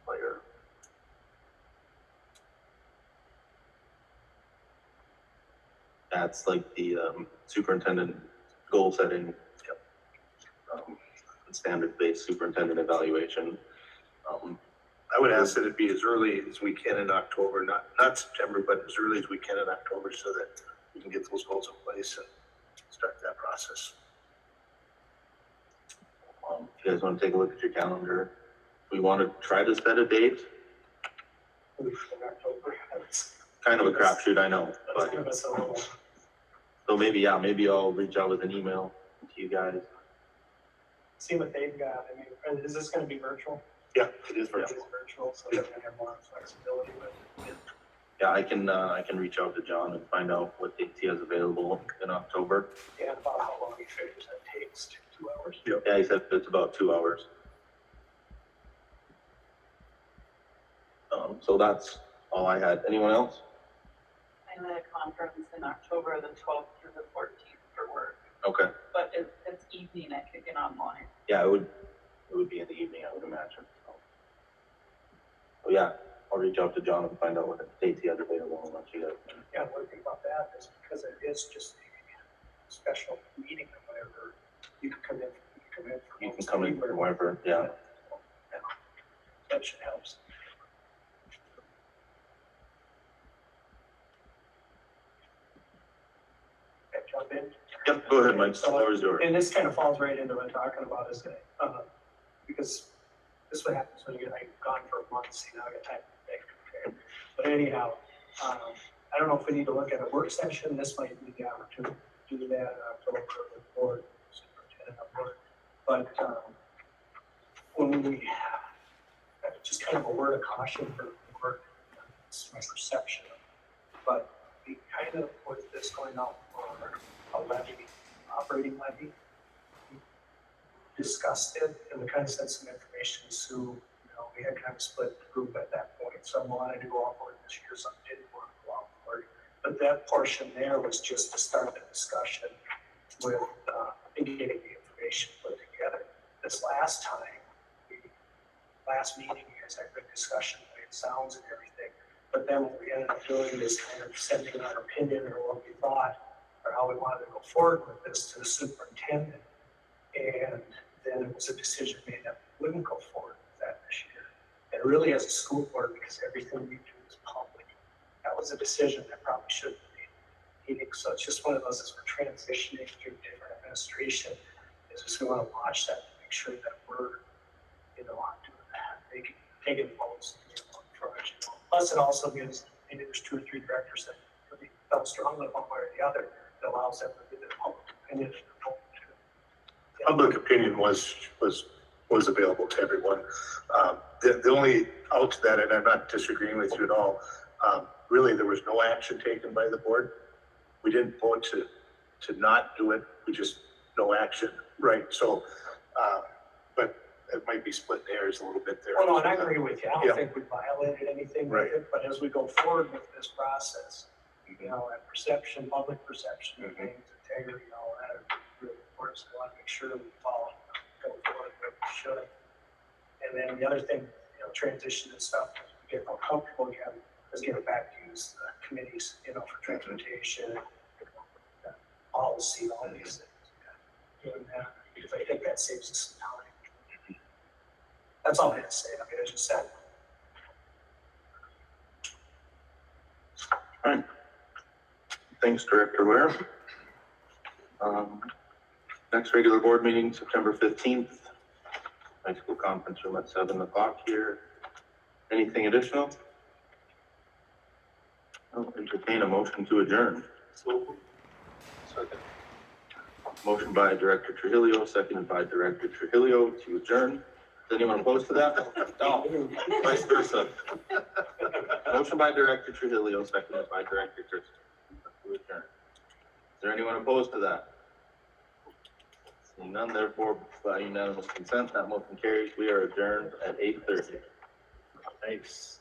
Later. That's like the superintendent goal setting. Standard-based superintendent evaluation. I would ask that it be as early as we can in October, not September, but as early as we can in October so that we can get those goals in place and start that process. If you guys want to take a look at your calendar, we want to try to set a date. In October. Kind of a crapshoot, I know, That's but kind of a little. so maybe I'll reach out with an email to you guys. See what they've got. I mean, is this gonna be virtual? Yeah, it is It virtual. is virtual, so they're gonna have more flexibility, but Yeah, I can reach out to John and find out what dates he has available in October. yeah, about how long he figures that takes, 2 hours. Yeah, he said it's about 2 hours. So that's all I had. Anyone else? I'm at a conference in October, the 12th through the 14th for work, Okay. but it's evening, I could get online. Yeah, it would be in the evening, I would imagine. So yeah, I'll reach out to John and find out what dates he has available and let you guys know. Yeah, one thing about that is because it is just a special meeting or whatever, you can come in. You can come in from wherever, yeah. That should help. Okay, jump in. Yep, go ahead, Mike, the floor is yours. And this kind of falls right into what I'm talking about, is that, because this is what happens when you're like gone for a month, so you now get time to think, okay? But anyhow, I don't know if we need to look at a work session, this might be the opportunity to do that in October with the board, superintendent of board. But, when we, just kind of a word of caution for the board, it's my perception, but we kind of, with this going out for a levy, operating levy, we discussed it and we kind of sent some information to Sue. You know, we had kind of split the group at that point. Some wanted to go out for it this year, some didn't want to go out for it. But that portion there was just to start the discussion with, and getting the information put together. This last time, last meeting, you guys had good discussion, the way it sounds and everything. But then what we ended up doing is kind of sending our opinion or what we thought or how we wanted to go forward with this to the superintendent. And then it was a decision made that we wouldn't go forward with that this year. And really as a school board, because everything we do is public, that was a decision that probably shouldn't be needing. So it's just one of those, as we're transitioning through different administration, is just we want to watch that to make sure that we're, you know, doing that, taking votes for us, you know. Plus it also gives, maybe there's 2 or 3 directors that really felt strongly one way or the other, that allows them to give their public opinion. Public opinion was available to everyone. The only out to that, and I'm not disagreeing with you at all, really there was no action taken by the board. We didn't vote to not do it, we just, no action, right? So, but it might be split hairs a little bit there. Well, no, and I agree with you. I don't Yeah. think we violated anything with Right. it, but as we go forward with this process, you know, that perception, public perception of things, integrity, and all that, are really important. So we want to make sure we follow, go forward where we should. And then the other thing, you know, transition and stuff, as we get more comfortable again, is get back to use the committees, you know, for transportation, policy, all these things. Doing that, because I think that saves us some time. That's all I had to say. I mean, I just said. All right. Thanks, Director Ware. Next regular board meeting, September 15th. High school conference room at 7 o'clock here. Anything additional? I'll entertain a motion to adjourn. Second. Motion by Director Trujillo, seconded by Director Trujillo to adjourn. Is anyone opposed to that? No, vice versa. Motion by Director Trujillo, seconded by Director Tristan to adjourn. Is there anyone opposed to that? Seeing none, therefore, by unanimous consent, that motion carries. We are adjourned at 8:30. Thanks.